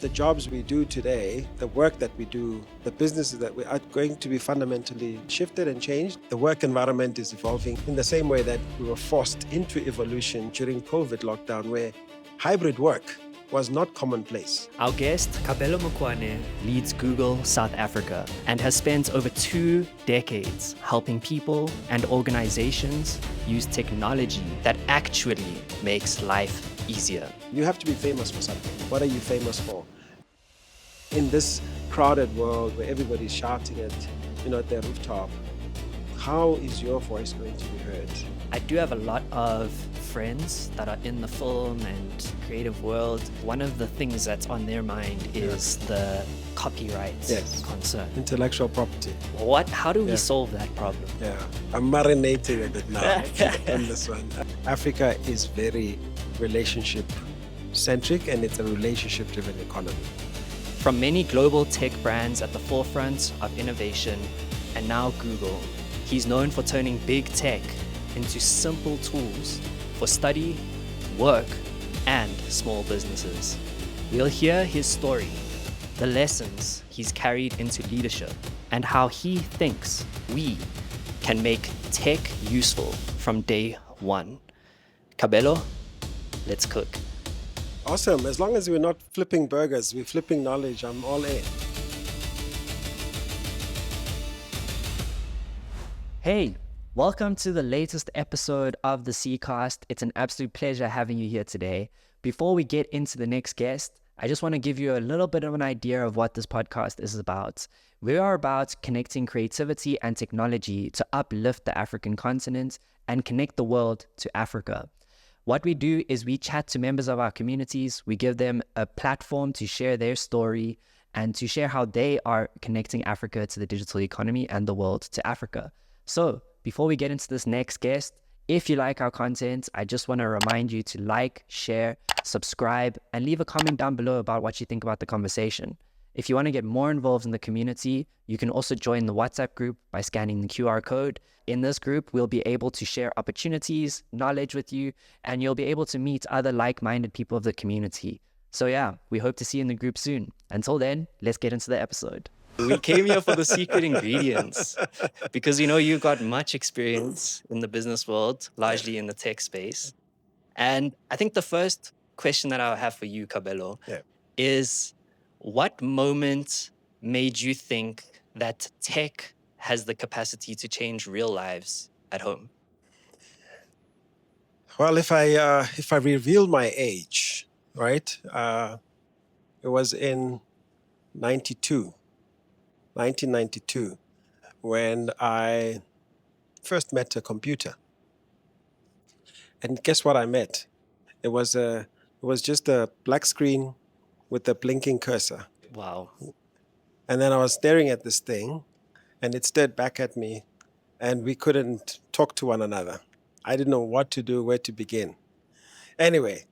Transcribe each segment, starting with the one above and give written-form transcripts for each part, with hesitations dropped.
The jobs we do today, the work that we do, the businesses that we are going to be fundamentally shifted and changed. The work environment is evolving in the same way that we were forced into evolution during COVID lockdown, where hybrid work was not commonplace. Our guest, Kabelo Makwane, leads Google South Africa and has spent over 2 decades helping people and organizations use technology that actually makes life easier. You have to be famous for something. What are you famous for? In this crowded world where everybody's shouting at their rooftop, how is your voice going to be heard? I do have a lot of friends that are in the film and creative world. One of the things that's on their mind is the copyright concern. Intellectual property. How do we solve that problem? Yeah, I'm marinating a bit now on this one. Africa is very relationship-centric, and it's a relationship-driven economy. From many global tech brands at the forefront of innovation, and now Google, he's known for turning big tech into simple tools for study, work, and small businesses. We'll hear his story, the lessons he's carried into leadership, and how he thinks we can make tech useful from day one. Kabelo, let's cook. Awesome. As long as we're not flipping burgers, we're flipping knowledge. I'm all in. Hey, welcome to the latest episode of the Ccast. It's an absolute pleasure having you here today. Before we get into the next guest, I just want to give you a little bit of an idea of what this podcast is about. We are about connecting creativity and technology to uplift the African continent and connect the world to Africa. What we do is we chat to members of our communities. We give them a platform to share their story and to share how they are connecting Africa to the digital economy and the world to Africa. So before we get into this next guest, if you like our content, I just want to remind you to like, share, subscribe, and leave a comment down below about what you think about the conversation. If you want to get more involved in the community, you can also join the WhatsApp group by scanning the QR code. In this group, we'll be able to share opportunities, knowledge with you, and you'll be able to meet other like-minded people of the community. So yeah, we hope to see you in the group soon. Until then, let's get into the episode. We came here for the secret ingredients because you've got much experience in the business world, largely in the tech space. And I think the first question that I have for you, Kabelo, is what moment made you think that tech has the capacity to change real lives at home? Well, if I reveal my age, right, it was in 1992, when I first met a computer. And guess what I met? It was just a black screen with a blinking cursor. Wow. And then I was staring at this thing, and it stared back at me, and we couldn't talk to one another. I didn't know what to do, where to begin. Anyway,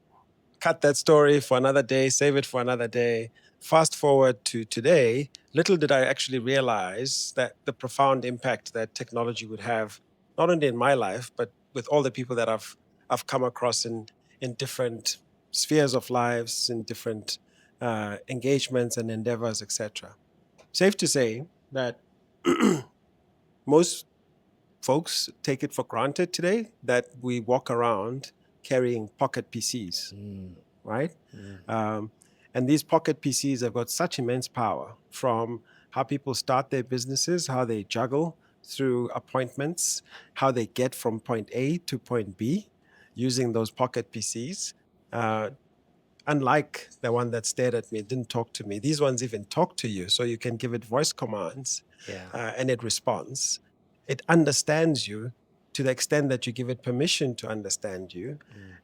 cut that story for another day, save it for another day. Fast forward to today, little did I actually realize that the profound impact that technology would have, not only in my life, but with all the people that I've come across in different spheres of lives, in different engagements and endeavors, etc. Safe to say that most folks take it for granted today that we walk around carrying pocket PCs, right? And these pocket PCs have got such immense power, from how people start their businesses, how they juggle through appointments, how they get from point A to point B using those pocket PCs. Unlike the one that stared at me, didn't talk to me. These ones even talk to you, so you can give it voice commands, and it responds. It understands you to the extent that you give it permission to understand you.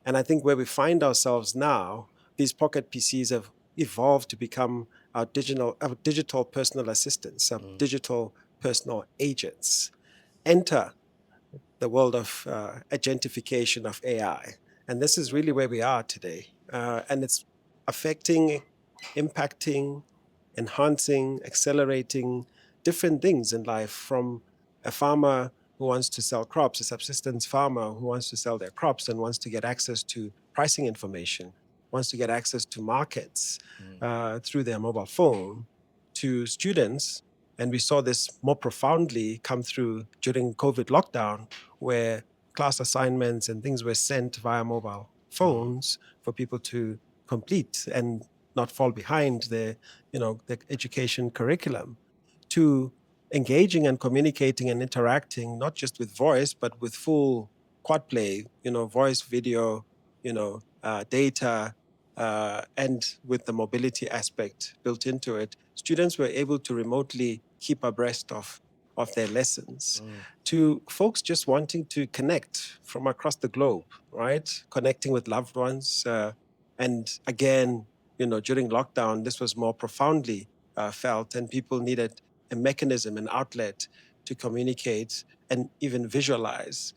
And I think where we find ourselves now, these pocket PCs have evolved to become our digital personal assistants, our digital personal agents. Enter the world of agentification of AI. And this is really where we are today. And it's affecting, impacting, enhancing, accelerating different things in life, from a farmer who wants to sell crops, a subsistence farmer who wants to sell their crops and wants to get access to pricing information, wants to get access to markets through their mobile phone, to students. And we saw this more profoundly come through during COVID lockdown, where class assignments and things were sent via mobile phones for people to complete and not fall behind their, the education curriculum, to engaging and communicating and interacting, not just with voice, but with full quad play, voice, video, data, and with the mobility aspect built into it. Students were able to remotely keep abreast of their lessons, to folks just wanting to connect from across the globe, right? Connecting with loved ones. And again, during lockdown, this was more profoundly felt, and people needed a mechanism, an outlet to communicate and even visualize,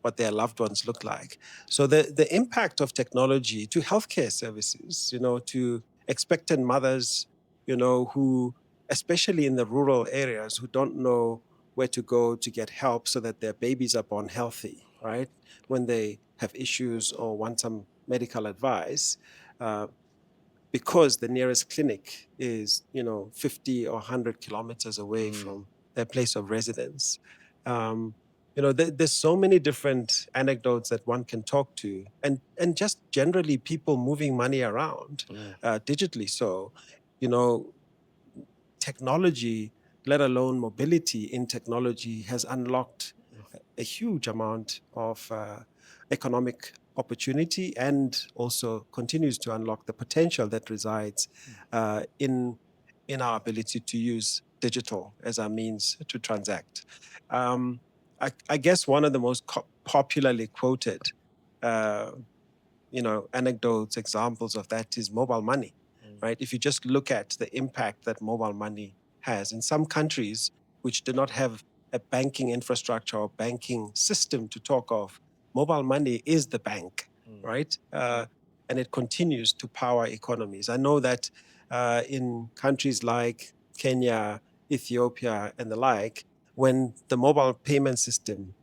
what their loved ones look like. So the impact of technology to healthcare services, to expectant mothers, who, especially in the rural areas, who don't know where to go to get help so that their babies are born healthy, right? When they have issues or want some medical advice, because the nearest clinic is, 50 or 100 kilometers away from their place of residence. There's so many different anecdotes that one can talk to, and just generally people moving money around digitally. So, technology, let alone mobility in technology, has unlocked a huge amount of economic opportunity, and also continues to unlock the potential that resides in our ability to use digital as our means to transact. I guess one of the most popularly quoted uh, anecdotes, examples of that is mobile money, right? If you just look at the impact that mobile money has in some countries which do not have a banking infrastructure or banking system to talk of, mobile money is the bank, right? And it continues to power economies. I know that in countries like Kenya, Ethiopia, and the like, when the mobile payment system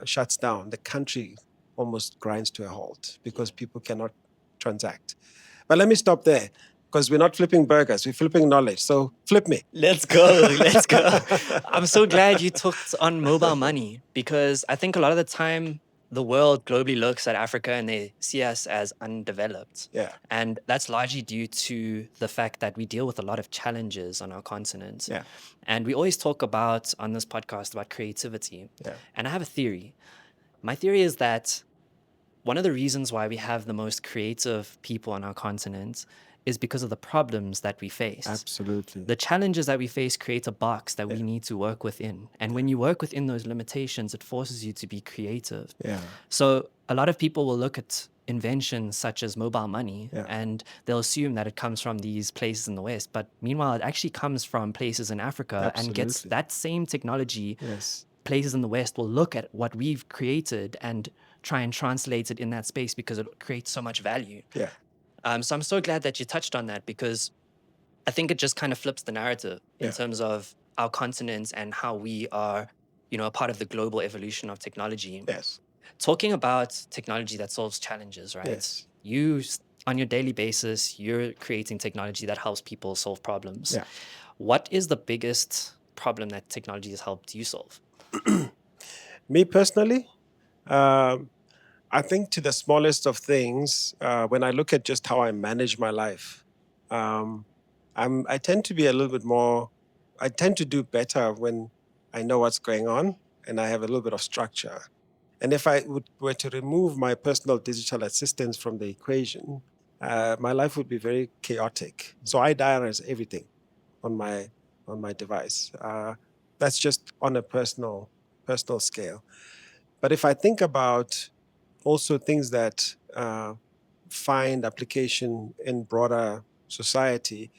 shuts down, the country almost grinds to a halt because people cannot transact. But let me stop there, because we're not flipping burgers, we're flipping knowledge. So flip me. Let's go. Let's go. I'm so glad you talked on mobile money, because I think a lot of the time the world globally looks at Africa and they see us as undeveloped. Yeah. And that's largely due to the fact that we deal with a lot of challenges on our continent. Yeah. And we always talk about on this podcast about creativity. Yeah. And I have a theory. My theory is that one of the reasons why we have the most creative people on our continent is because of the problems that we face. Absolutely. The challenges that we face create a box that we need to work within. And when you work within those limitations, it forces you to be creative. Yeah. So a lot of people will look at inventions such as mobile money and they'll assume that it comes from these places in the West. But meanwhile, it actually comes from places in Africa and gets that same technology. Yes. Places in the West will look at what we've created and try and translate it in that space because it creates so much value. Yeah. So I'm so glad that you touched on that, because I think it just kind of flips the narrative in terms of our continent and how we are, a part of the global evolution of technology. Yes. Talking about technology that solves challenges, right? Yes. You, on your daily basis, you're creating technology that helps people solve problems. Yeah. What is the biggest problem that technology has helped you solve? Me personally, I think to the smallest of things, when I look at just how I manage my life, I tend to be a little bit more, I tend to do better when I know what's going on and I have a little bit of structure. And if I were to remove my personal digital assistants from the equation, my life would be very chaotic. So I diarize everything on my device. That's just on a personal scale. But if I think about also things that find application in broader society,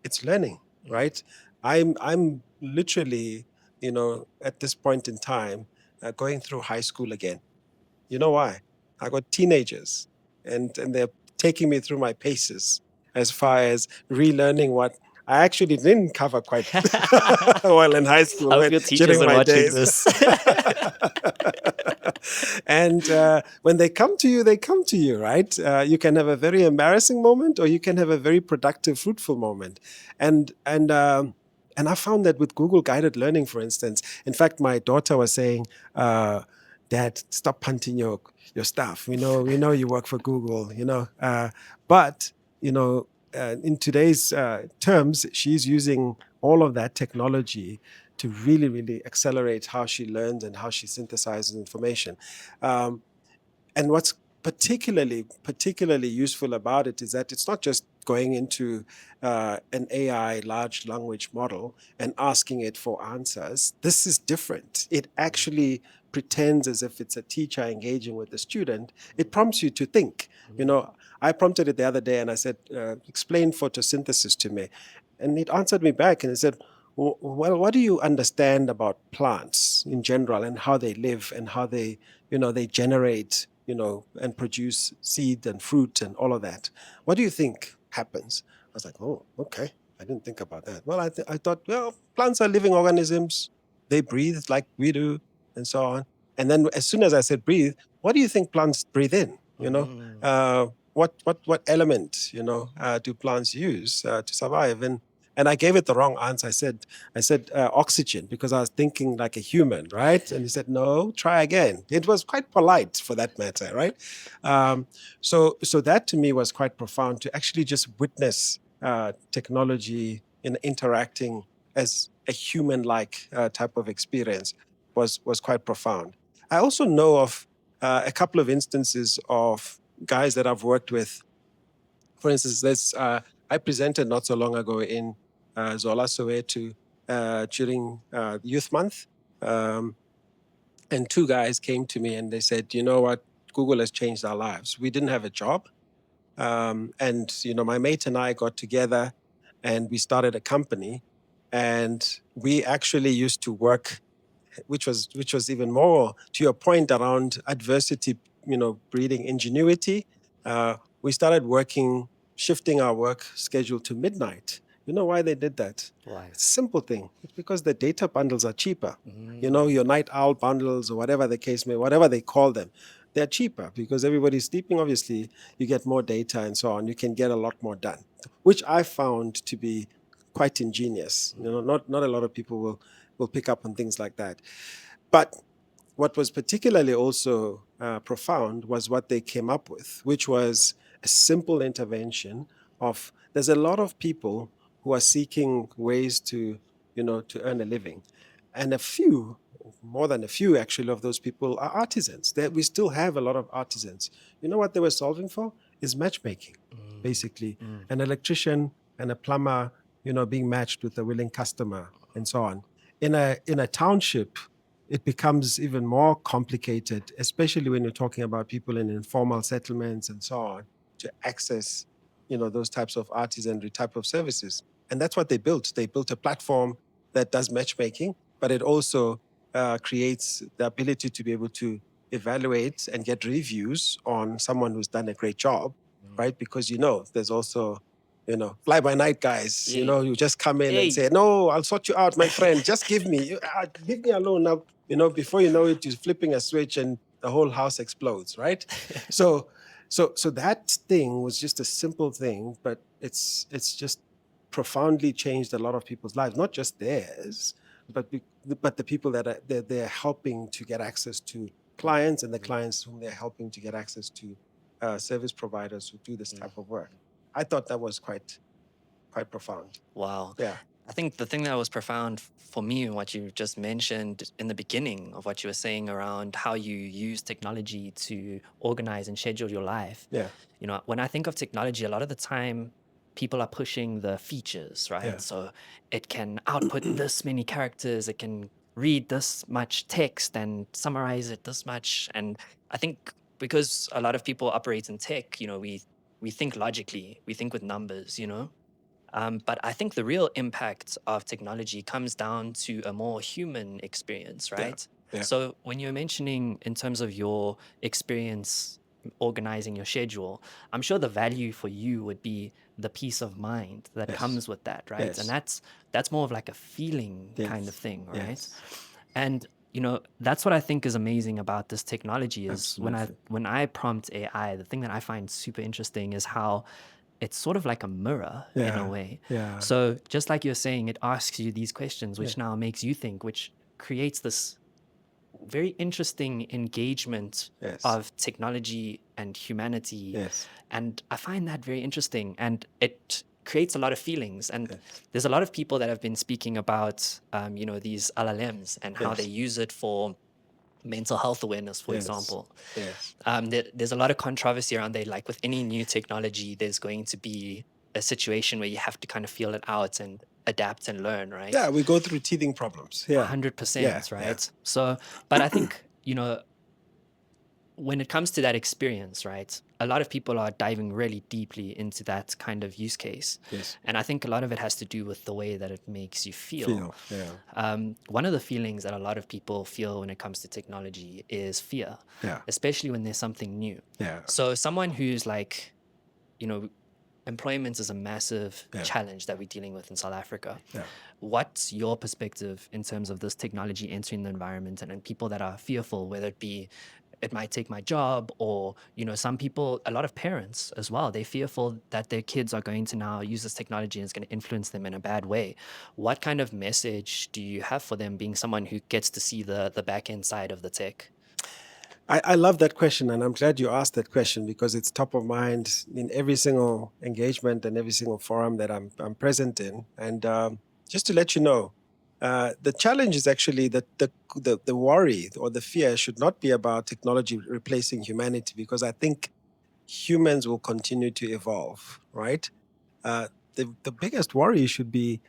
it's learning, right? I'm literally, at this point in time, going through high school again. You know why? I got teenagers, and they're taking me through my paces as far as relearning what I actually didn't cover quite well in high school. I hope your teachers during are my watching days. this. And when they come to you, they come to you, right? You can have a very embarrassing moment, or you can have a very productive, fruitful moment. And I found that with Google guided learning, for instance. In fact, my daughter was saying, "Dad, stop punting your stuff. We know you work for Google, but in today's terms, she's using all of that technology to really, really accelerate how she learns and how she synthesizes information. Um, and what's particularly useful about it is that it's not just going into an AI large language model and asking it for answers. This is different. It actually pretends as if it's a teacher engaging with the student. It prompts you to think. I prompted it the other day and I said, explain photosynthesis to me. And it answered me back and it said, well, what do you understand about plants in general and how they live and how they generate, and produce seed and fruit and all of that? What do you think happens? I was like, oh, okay. I didn't think about that. Well, I thought, well, plants are living organisms. They breathe like we do and so on. And then as soon as I said breathe, what do you think plants breathe in? What element, do plants use to survive? And I gave it the wrong answer. I said oxygen because I was thinking like a human, right? And he said, no, try again. It was quite polite for that matter, right? So that to me was quite profound, to actually just witness technology in interacting as a human-like type of experience was quite profound. I also know of a couple of instances of guys that I've worked with. For instance, I presented not so long ago in Zola, Soweto, during Youth Month. Um, and two guys came to me and they said, you know what? Google has changed our lives. We didn't have a job. And, my mate and I got together and we started a company. And we actually used to work, which was even more to your point around adversity, breeding ingenuity. We started shifting our work schedule to midnight. You know why they did that? Why? It's a simple thing. It's because the data bundles are cheaper. Your night owl bundles or whatever the case may, whatever they call them, they're cheaper because everybody's sleeping. Obviously, you get more data and so on. You can get a lot more done, which I found to be quite ingenious. Not a lot of people will pick up on things like that. But what was particularly also profound was what they came up with, which was a simple intervention of, there's a lot of people who are seeking ways to earn a living. And more than a few actually, of those people are artisans. We still have a lot of artisans. You know what they were solving for? Is matchmaking, basically. An electrician and a plumber, being matched with a willing customer and so on. In a township, it becomes even more complicated, especially when you're talking about people in informal settlements and so on, to access, those types of artisanry type of services. And that's what they built. They built a platform that does matchmaking, but it also creates the ability to be able to evaluate and get reviews on someone who's done a great job, right? Because there's also fly by night guys. You just come in and say, no, I'll sort you out, my friend. Just leave me alone now. Before you know it, you're flipping a switch and the whole house explodes, right? So that thing was just a simple thing, but it's just profoundly changed a lot of people's lives, not just theirs, but the people that they're helping to get access to clients, and the clients whom they're helping to get access to service providers who do this type of work. I thought that was quite profound. Wow. Yeah. I think the thing that was profound for me, what you just mentioned in the beginning of what you were saying around how you use technology to organize and schedule your life. Yeah. When I think of technology, a lot of the time people are pushing the features, right? Yeah. So it can output this many characters, it can read this much text and summarize it this much. And I think because a lot of people operate in tech, we think logically, we think with numbers. But I think the real impact of technology comes down to a more human experience, Yeah. right? Yeah. So when you're mentioning in terms of your experience organizing your schedule, I'm sure the value for you would be the peace of mind that Yes. comes with that, right? And Yes. that's more of like a feeling kind of Yes. thing, right? Yes. And that's what I think is amazing about this technology is Absolutely. when I prompt AI, the thing that I find super interesting is how it's sort of like a mirror in a Yeah. way. Yeah. So just like you're saying, it asks you these questions, Yeah. which now makes you think, which creates this very interesting engagement Yes. of technology and humanity. Yes. And I find that very interesting. And it creates a lot of feelings. And Yes. there's a lot of people that have been speaking about, these LLMs and how they Yes. use it for mental health awareness, for Yes. example. Yes. There's a lot of controversy around there. Like with any new technology, there's going to be a situation where you have to kind of feel it out and adapt and learn, right? Yeah, we go through teething problems. Yeah. Yeah. 100%, Yeah. right? So, but I think, when it comes to that experience, right, a lot of people are diving really deeply into that kind of use case. Yes. And I think a lot of it has to do with the way that it makes you feel. Feel. Yeah. One of the feelings that a lot of people feel when it comes to technology is fear, Yeah. especially when there's something new. Yeah. So, someone who's like, you know, employment is a massive Yeah. challenge that we're dealing with in South Africa. Yeah. What's your perspective in terms of this technology entering the environment and people that are fearful, whether it be it might take my job or, some people, a lot of parents as well, they're fearful that their kids are going to now use this technology and it's going to influence them in a bad way. What kind of message do you have for them being someone who gets to see the back end side of the tech? I love that question, and I'm glad you asked that question because it's top of mind in every single engagement and every single forum that I'm present in. And just to let you know, the challenge is actually that the worry or the fear should not be about technology replacing humanity, because I think humans will continue to evolve, right? The biggest worry should be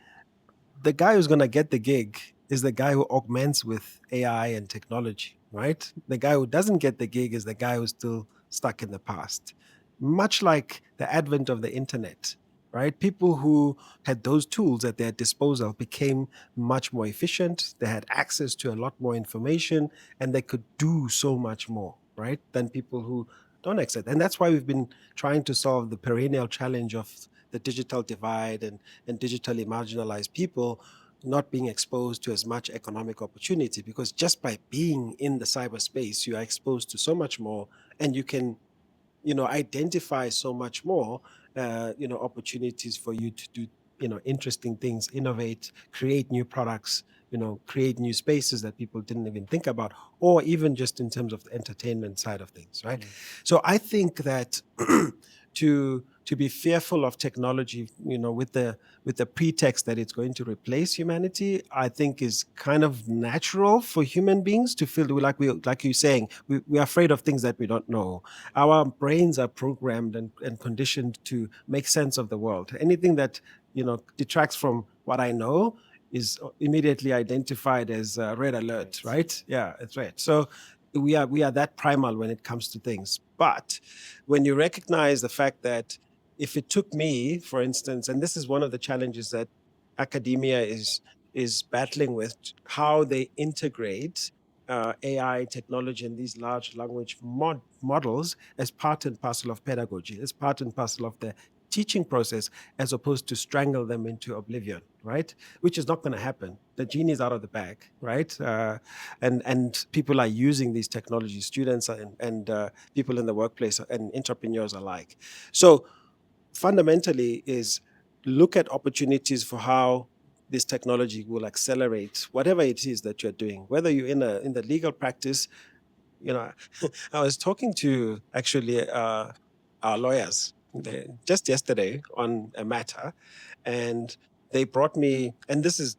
the guy who's going to get the gig is the guy who augments with AI and technology, right? The guy who doesn't get the gig is the guy who's still stuck in the past. Much like the advent of the internet, right? People who had those tools at their disposal became much more efficient. They had access to a lot more information and they could do so much more, right? Than people who don't accept. And that's why we've been trying to solve the perennial challenge of the digital divide and digitally marginalized people not being exposed to as much economic opportunity, because just by being in the cyberspace you are exposed to so much more, and you can identify so much more opportunities for you to do interesting things, innovate, create new products, create new spaces that people didn't even think about, or even just in terms of the entertainment side of things, right? Mm. So I think that to be fearful of technology, with the pretext that it's going to replace humanity, I think is kind of natural for human beings to feel like you're saying, we're afraid of things that we don't know. Our brains are programmed and conditioned to make sense of the world. Anything that detracts from what I know is immediately identified as red alert, Right. right? Yeah, it's right. So we are that primal when it comes to things. But when you recognize the fact that if it took me, for instance, and this is one of the challenges that academia is battling with, how they integrate AI technology and these large language models as part and parcel of pedagogy, as part and parcel of the teaching process, as opposed to strangle them into oblivion, right? Which is not going to happen. The genie is out of the bag, right? And people are using these technologies, students and people in the workplace and entrepreneurs alike. So fundamentally is look at opportunities for how this technology will accelerate whatever it is that you're doing, whether you're in the legal practice. I was talking to actually our lawyers just yesterday on a matter, and they brought me, and this is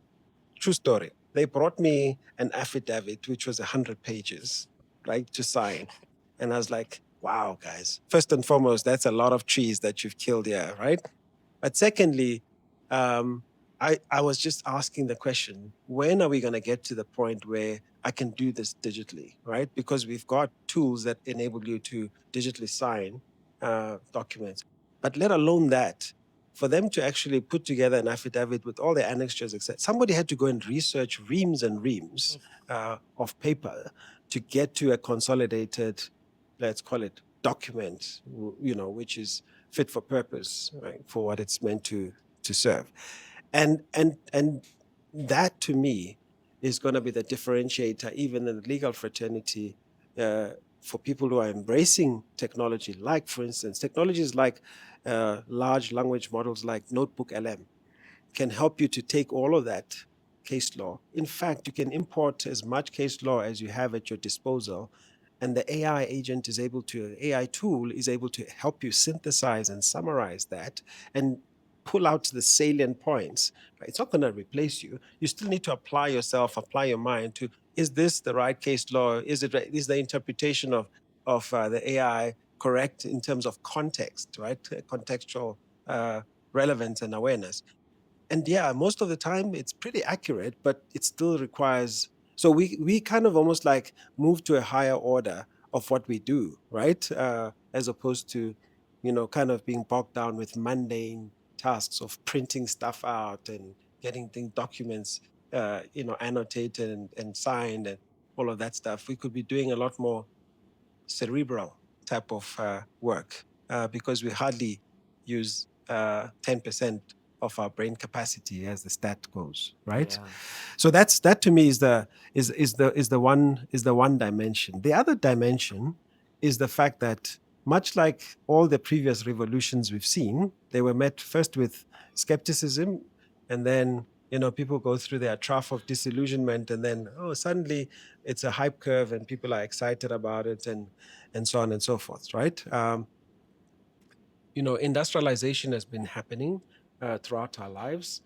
true story. They brought me an affidavit which was 100 pages, right, to sign, and I was like, "Wow, guys! First and foremost, that's a lot of trees that you've killed here, right?" But secondly, um, I was just asking the question: when are we going to get to the point where I can do this digitally, right? Because we've got tools that enable you to digitally sign documents, but let alone that, for them to actually put together an affidavit with all the annexures, etc. Somebody had to go and research reams and reams of paper to get to a consolidated, let's call it document, which is fit for purpose, right, for what it's meant to serve. And that to me is going to be the differentiator, even in the legal fraternity, for people who are embracing technology. Like, for instance, technologies like large language models like Notebook LM can help you to take all of that case law. In fact, you can import as much case law as you have at your disposal, and the AI agent is able to, AI tool is able to help you synthesize and summarize that and pull out the salient points. Right? It's not going to replace you. You still need to apply yourself, apply your mind to, is this the right case law? Is the interpretation of the AI correct in terms of context, right? Contextual relevance and awareness. And yeah, most of the time it's pretty accurate, but it still requires. So we kind of almost like move to a higher order of what we do, right? As opposed to, kind of being bogged down with mundane tasks of printing stuff out and getting documents, annotated and signed and all of that stuff. We could be doing a lot more cerebral type of work because we hardly use 10% of our brain capacity as the stat goes, right? Yeah. So that to me is the one dimension. The other dimension is the fact that much like all the previous revolutions we've seen, they were met first with skepticism, and then people go through their trough of disillusionment, and then suddenly it's a hype curve and people are excited about it, and so on and so forth, right? Industrialization has been happening throughout our lives.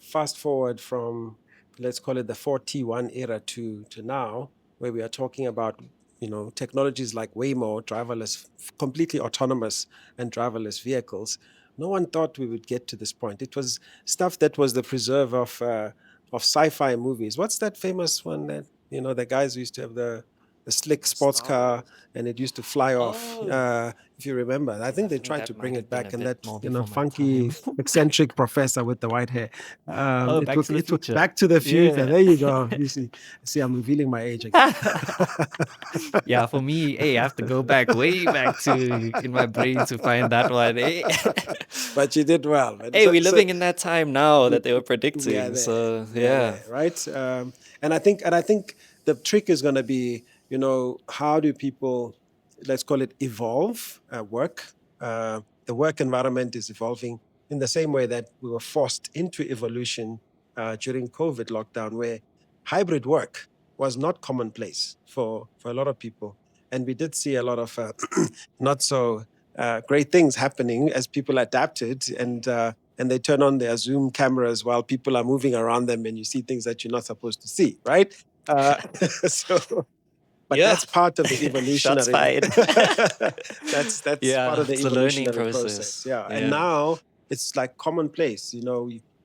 Fast forward from, let's call it the 4T1 era to now, where we are talking about, technologies like Waymo, driverless, completely autonomous and driverless vehicles. No one thought we would get to this point. It was stuff that was the preserve of sci-fi movies. What's that famous one that, the guys used to have the slick sports car, and it used to fly off. If you remember, I think they tried to bring it back, and that funky, eccentric professor with the white hair. Back to the Future. Back to the Future. Yeah. There you go. You see, I'm revealing my age again. Yeah, for me, hey, I have to go back way back to in my brain to find that one. Hey. But you did well. Man. Hey, we're living in that time now that they were predicting. So yeah, right. And I think the trick is going to be, how do people, let's call it, evolve work? The work environment is evolving in the same way that we were forced into evolution during COVID lockdown, where hybrid work was not commonplace for a lot of people. And we did see a lot of not so great things happening as people adapted, and they turn on their Zoom cameras while people are moving around them, and you see things that you're not supposed to see, right? But that's part of the evolutionary. Shots fired. that's part of the evolutionary process. Yeah. And now it's like commonplace.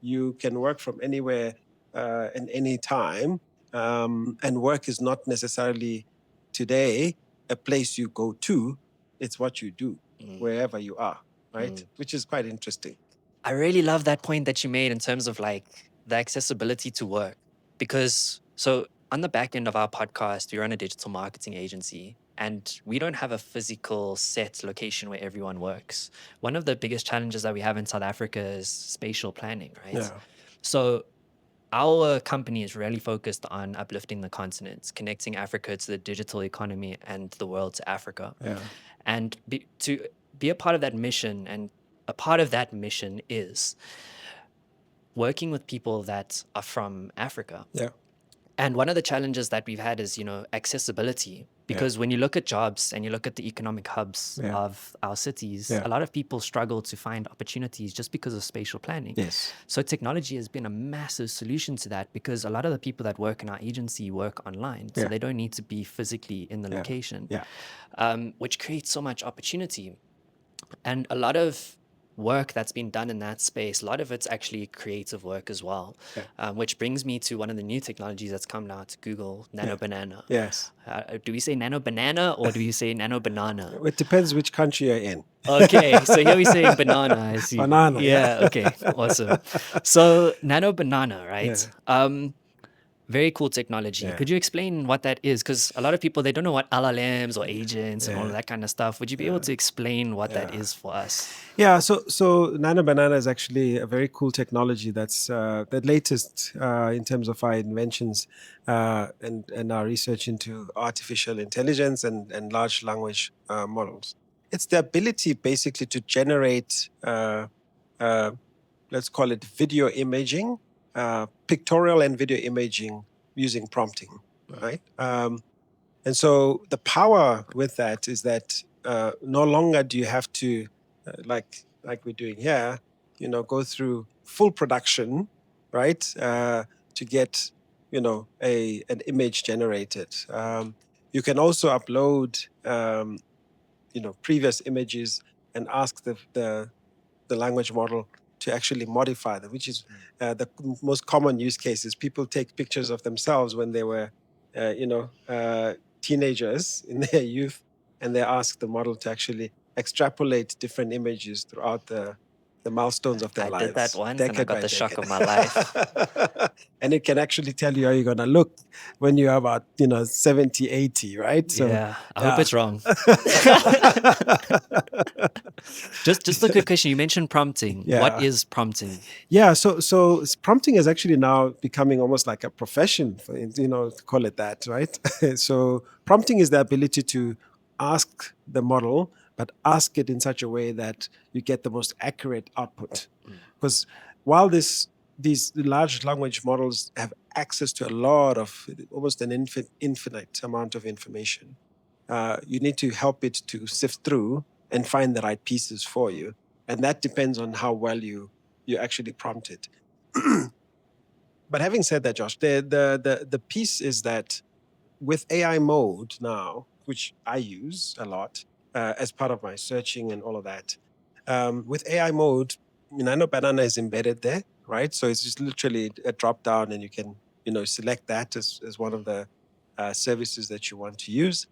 You can work from anywhere and any time, and work is not necessarily today a place you go to. It's what you do wherever you are, right? Which is quite interesting. I really love that point that you made in terms of like the accessibility to work, because so on the back end of our podcast, we run a digital marketing agency, and we don't have a physical set location where everyone works. One of the biggest challenges that we have in South Africa is spatial planning, right? Yeah. So our company is really focused on uplifting the continent, connecting Africa to the digital economy and the world to Africa. Yeah. And to be a part of that mission, and a part of that mission is working with people that are from Africa. Yeah. And one of the challenges that we've had is, accessibility. Because when you look at jobs and you look at the economic hubs of our cities, a lot of people struggle to find opportunities just because of spatial planning. Yes. So technology has been a massive solution to that, because a lot of the people that work in our agency work online. So they don't need to be physically in the location, which creates so much opportunity. And a lot of work that's been done in that space, a lot of it's actually creative work as well, which brings me to one of the new technologies that's come out, Google Nano Banana. Yes. Do we say Nano Banana or do we say Nano Banana? It depends which country you're in. Okay, so here we're saying banana, I see. Banana. Yeah, okay, awesome. So Nano Banana, right? Very cool technology. Yeah. Could you explain what that is? Because a lot of people, they don't know what LLMs or agents and all of Yeah. that kind of stuff. Would you be able to explain what that Yeah. is for us? Yeah, so Nano Banana is actually a very cool technology that's the latest in terms of our inventions and our research into artificial intelligence and large language models. It's the ability basically to generate, uh, let's call it video imaging, pictorial and video imaging using prompting, right? And so the power with that is that no longer do you have to, like we're doing here, go through full production, right, to get an image generated. You can also upload previous images and ask the language model to actually modify them, which is the most common use cases. People take pictures of themselves when they were, teenagers in their youth, and they ask the model to actually extrapolate different images throughout the milestones of their I did that lives, once and I decade got by the shock decade. of my life. And it can actually tell you how you're going to look when you're about 70, 80, right? So Yeah, I hope yeah. it's wrong. Just a quick question. You mentioned prompting. What Yeah. is prompting? Yeah, so prompting is actually now becoming almost like a profession, to call it that, right? So prompting is the ability to ask the model, but ask it in such a way that you get the most accurate output. Because while these large language models have access to a lot of almost an infinite amount of information, you need to help it to sift through and find the right pieces for you, and that depends on how well you actually prompt it. But having said that, Josh, the piece is that with AI mode now, which I use a lot as part of my searching and all of that, with AI mode, Nano Banana is embedded there, right? So it's just literally a drop down, and you can select that as one of the services that you want to use.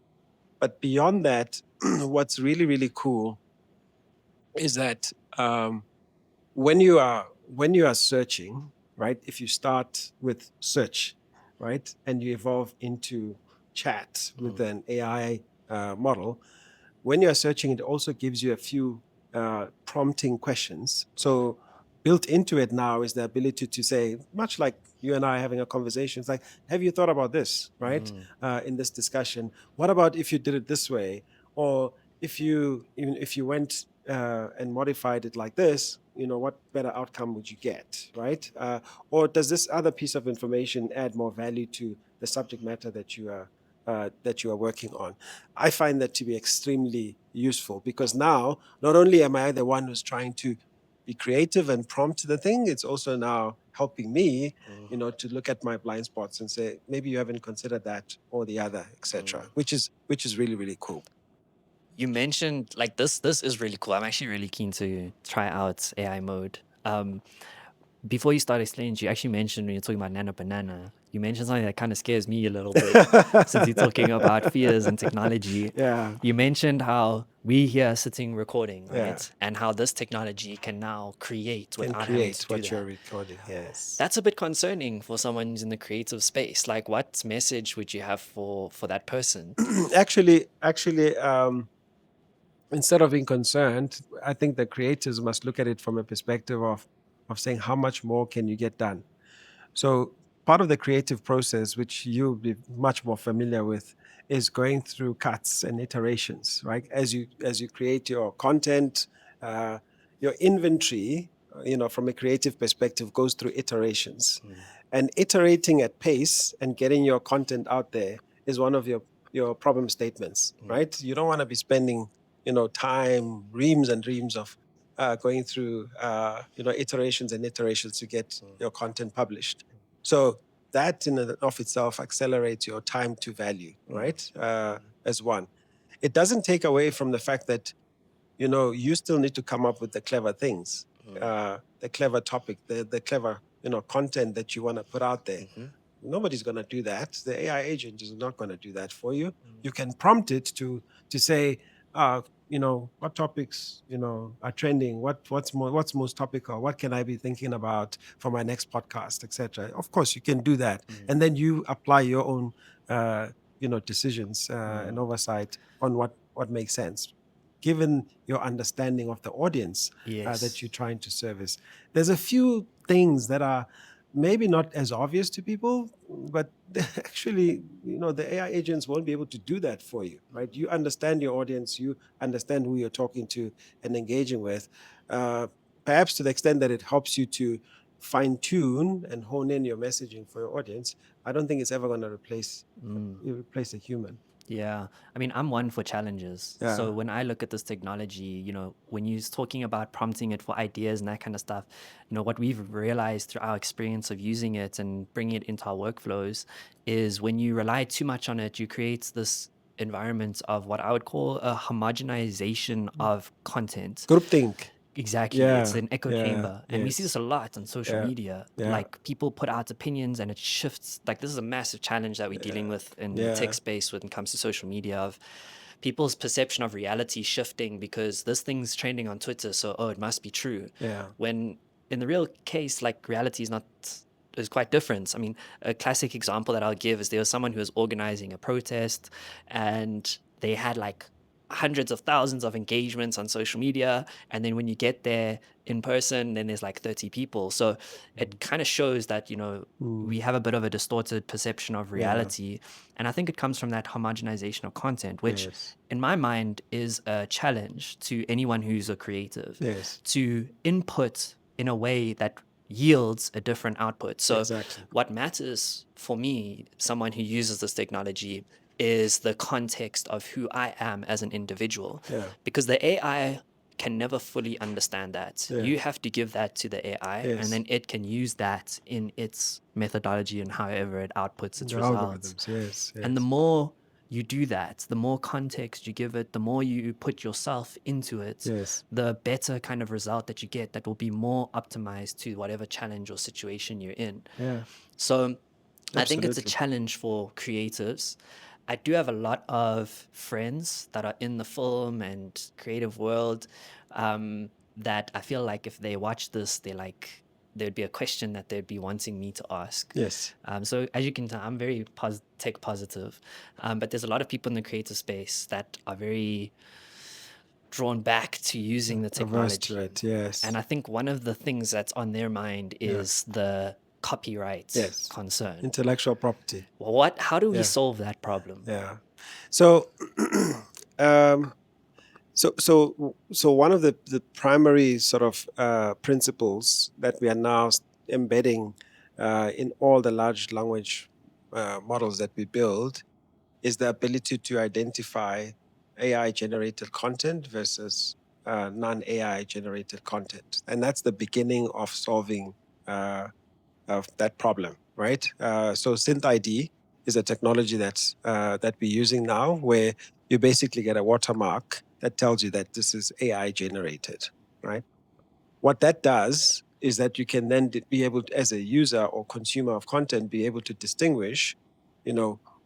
But beyond that, what's really really cool is that when you are searching, right? If you start with search, right, and you evolve into chat with an AI model, when you are searching, it also gives you a few prompting questions. So built into it now is the ability to say, much like you and I having a conversation, it's like, have you thought about this, right? In this discussion, what about if you did it this way, or if you went and modified it like this, what better outcome would you get, right? Or does this other piece of information add more value to the subject matter that you are working on? I find that to be extremely useful, because now not only am I the one who's trying to be creative and prompt the thing, it's also now helping me, to look at my blind spots and say, maybe you haven't considered that or the other, etc. Which is really really cool. You mentioned like this is really cool. I'm actually really keen to try out AI mode. Before you start explaining, you actually mentioned when you're talking about Nano Banana, you mentioned something that kind of scares me a little bit since you're talking about fears and technology. Yeah, You mentioned how we here are sitting recording, yeah. right? And how this technology can now create Can without having to create do what you're that. recording. Yes. That's a bit concerning for someone who's in the creative space. Like, what message would you have for that person? Actually, instead of being concerned, I think the creators must look at it from a perspective of saying, how much more can you get done? So part of the creative process, which you'll be much more familiar with, is going through cuts and iterations, right? As you create your content, uh, your inventory, from a creative perspective, goes through iterations. And iterating at pace and getting your content out there is one of your problem statements, right? You don't want to be spending time, reams and reams of going through iterations and iterations to get your content published. So that in and of itself accelerates your time to value, right? As one. It doesn't take away from the fact that you still need to come up with the clever things, the clever topic, the clever content that you want to put out there. Nobody's going to do that. The AI agent is not going to do that for you. You can prompt it to say, what topics, are trending, what's most topical, what can I be thinking about for my next podcast, etc. Of course, you can do that, Mm, and then you apply your own, decisions and mm. oversight on what makes sense, given your understanding of the audience that Yes. you're trying to service. There's a few things that are maybe not as obvious to people, but actually, the AI agents won't be able to do that for you, right? You understand your audience, you understand who you're talking to and engaging with, uh, perhaps to the extent that it helps you to fine tune and hone in your messaging for your audience. I don't think it's ever going to Mm. replace a human. Yeah, I mean, I'm one for challenges. Yeah. So when I look at this technology, when you're talking about prompting it for ideas and that kind of stuff, what we've realized through our experience of using it and bringing it into our workflows is when you rely too much on it, you create this environment of what I would call a homogenization of content. Groupthink. Exactly. It's Yeah. an echo Yeah. chamber. And we see this Yes. a lot on social Yeah. media. Yeah. Like people put out opinions and it shifts. Like this is a massive challenge that we're dealing Yeah. with in the tech Yeah. space when it comes to social media of people's perception of reality shifting because this thing's trending on Twitter, so it must be true. Yeah. When in the real case, like reality is quite different. I mean, a classic example that I'll give is there was someone who was organizing a protest and they had like hundreds of thousands of engagements on social media, and then when you get there in person then there's like 30 people, so it kind of shows that Mm. we have a bit of a distorted perception of Yeah. reality, and I think it comes from that homogenization of content, which Yes. in my mind is a challenge to anyone who's a creative Yes. to input in a way that yields a different output. So Exactly. what matters for me, someone who uses this technology, is the context of who I am as an individual. Yeah. Because the AI can never fully understand that. Yeah. You have to give that to the AI, and Yes. then it can use that in its methodology and however it outputs its The results. algorithms. Yes. And the Yes. more you do that, the more context you give it, the more you put yourself into it, Yes. the better kind of result that you get that will be more optimized to whatever challenge or situation you're in. Yeah. So I think it's a Absolutely. challenge for creatives. I do have a lot of friends that are in the film and creative world, that I feel like if they watch this, there'd be a question that they'd be wanting me to ask. Yes. So as you can tell, I'm very tech positive, but there's a lot of people in the creative space that are very drawn back to using the Averse to technology. it. Yes. And I think one of the things that's on their mind Yeah. is the copyright Yes. concern. Intellectual property. Well, how do we Yeah. solve that problem? Yeah. So, um, so one of the primary sort of principles that we are now embedding in all the large language models that we build is the ability to identify AI generated content versus non AI generated content, and that's the beginning of solving of that problem, right? So Synth ID is a technology that we're using now, where you basically get a watermark that tells you that this is AI generated, right? What that does is that you can then be able to, as a user or consumer of content, be able to distinguish,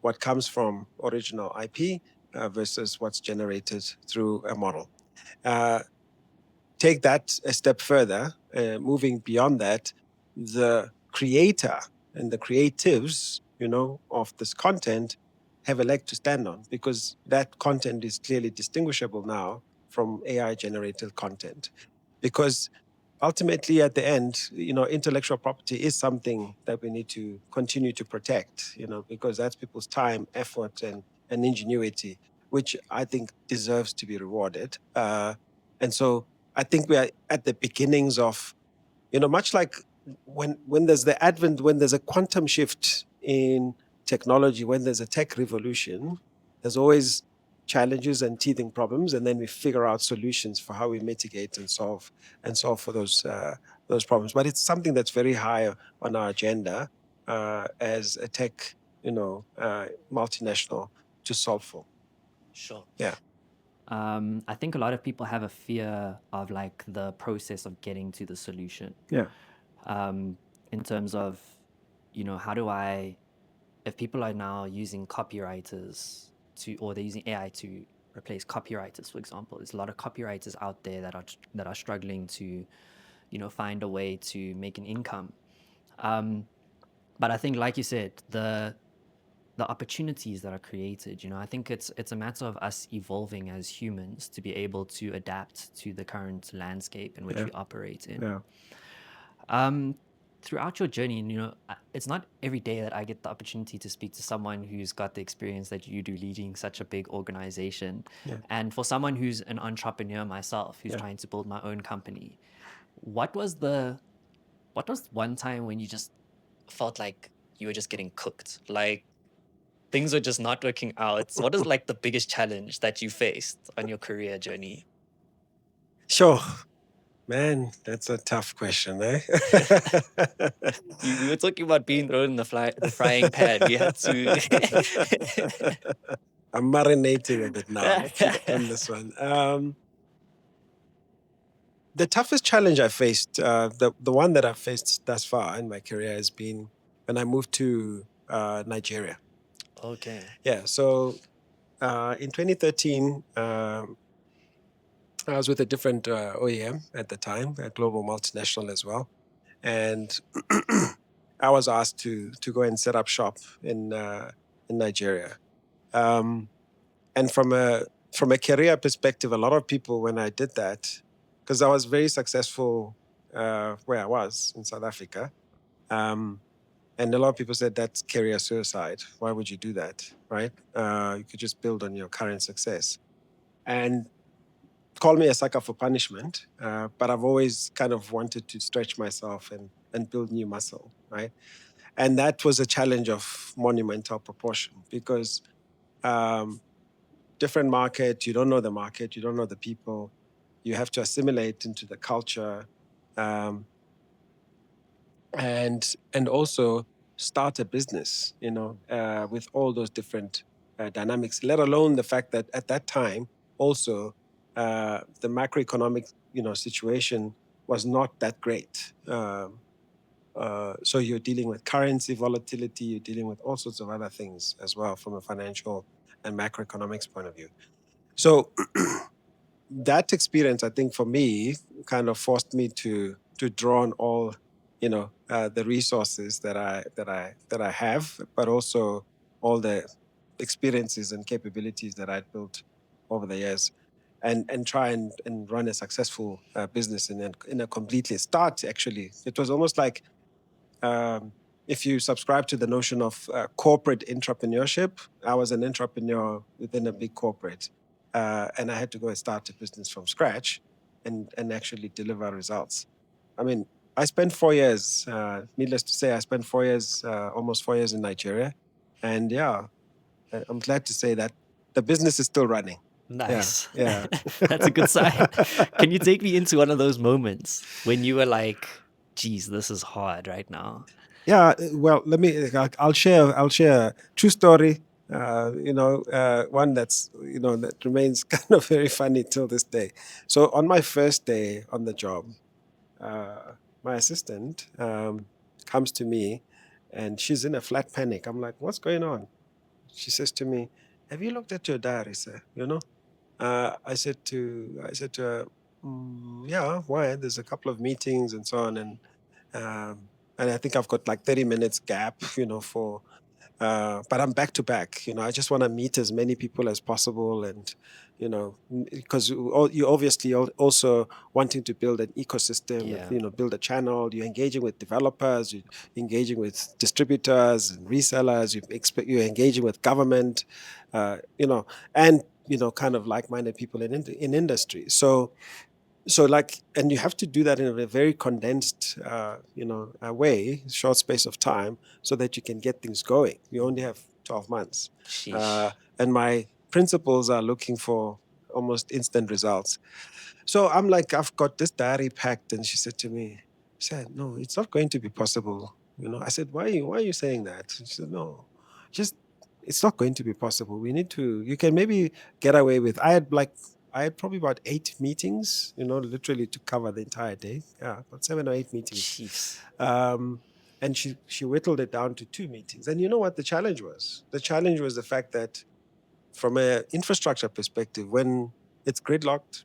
what comes from original IP versus what's generated through a model. Uh, Take that a step further, moving beyond that, the creator and the creatives, of this content have a leg to stand on, because that content is clearly distinguishable now from AI generated content. Because ultimately, at the end, intellectual property is something that we need to continue to protect, because that's people's time, effort, and ingenuity, which I think deserves to be rewarded. And so I think we are at the beginnings of, much like when there's the advent, when there's a quantum shift in technology, when there's a tech revolution, there's always challenges and teething problems, and then we figure out solutions for how we mitigate and solve for those problems. But it's something that's very high on our agenda as a tech, multinational to solve for. Sure. Yeah. I think a lot of people have a fear of like the process of getting to the solution. Yeah. In terms of, how do I, if people are now using copywriters or they're using AI to replace copywriters, for example. There's a lot of copywriters out there that are struggling to, find a way to make an income. But I think, like you said, the opportunities that are created, I think it's a matter of us evolving as humans to be able to adapt to the current landscape in which Yeah, we operate in. yeah, Throughout your journey, and it's not every day that I get the opportunity to speak to someone who's got the experience that you do leading such a big organization. yeah, And for someone who's an entrepreneur myself, who's yeah. trying to build my own company, what was the what was one time when you just felt like you were just getting cooked? Like things were just not working out. What is like the biggest challenge that you faced on your career journey? Sure. Man, that's a tough question, eh? We were talking about being thrown in the frying pan. We had to. I'm marinating a bit now on this one. The toughest challenge I faced, the one that I've faced thus far in my career, has been when I moved to Nigeria. Okay. Yeah, so in 2013, I was with a different OEM at the time, a global multinational as well, and I was asked to go and set up shop in Nigeria. Um, and from a career perspective, a lot of people, when I did that, because I was very successful where I was in South Africa, um, and a lot of people said that's career suicide. Why would you do that, right? You could just build on your current success. And call me a sucker for punishment, but I've always kind of wanted to stretch myself and build new muscle, right? And that was a challenge of monumental proportion because um, different market, you don't know the market, you don't know the people, you have to assimilate into the culture, um, and also start a business, with all those different dynamics. Let alone the fact that at that time also the macroeconomic situation was not that great. So you're dealing with currency volatility, you're dealing with all sorts of other things as well from a financial and macroeconomics point of view. So that experience, I think, for me, kind of forced me to draw on all, the resources that I have, but also all the experiences and capabilities that I'd built over the years, and try and run a successful business in a completely start. Actually, it was almost like um, if you subscribe to the notion of corporate entrepreneurship, I was an entrepreneur within a big corporate, and I had to go and start a business from scratch and actually deliver results. I mean, I spent 4 years. Needless to say, I spent 4 years, almost 4 years in Nigeria, and yeah, I'm glad to say that the business is still running. Yeah, Nice. yeah. That's a good sign. Can you take me into one of those moments when you were like, geez, this is hard right now? Yeah, well, I'll share a true story. One that remains kind of very funny till this day. So on my first day on the job, my assistant comes to me, and she's in a flat panic. I'm like, "What's going on?" She says to me, "Have you looked at your diary, sir? I said to her, "Yeah, why? There's a couple of meetings and so on, um, and I think I've got like 30 minutes gap, but I'm back to back. I just want to meet as many people as possible, and because you obviously also wanting to build an ecosystem, Yeah. build a channel. You're engaging with developers, you're engaging with distributors and resellers. You're engaging with government, and kind of like-minded people in industry. So like, and you have to do that in a very condensed way, short space of time, so that you can get things going. You only have 12 months, Sheesh. and my principals are looking for almost instant results. So I'm like, I've got this diary packed, and she said to me, she said, "No, it's not going to be possible." I said, "Why are you saying that?" She said, "No, just it's not going to be possible. We need to. You can maybe get away with." I had probably about 8 meetings, literally to cover the entire day. Yeah, about 7 or 8 meetings. Chiefs. Um, and she whittled it down to 2 meetings. And you know what the challenge was? The challenge was the fact that from an infrastructure perspective, when it's gridlocked.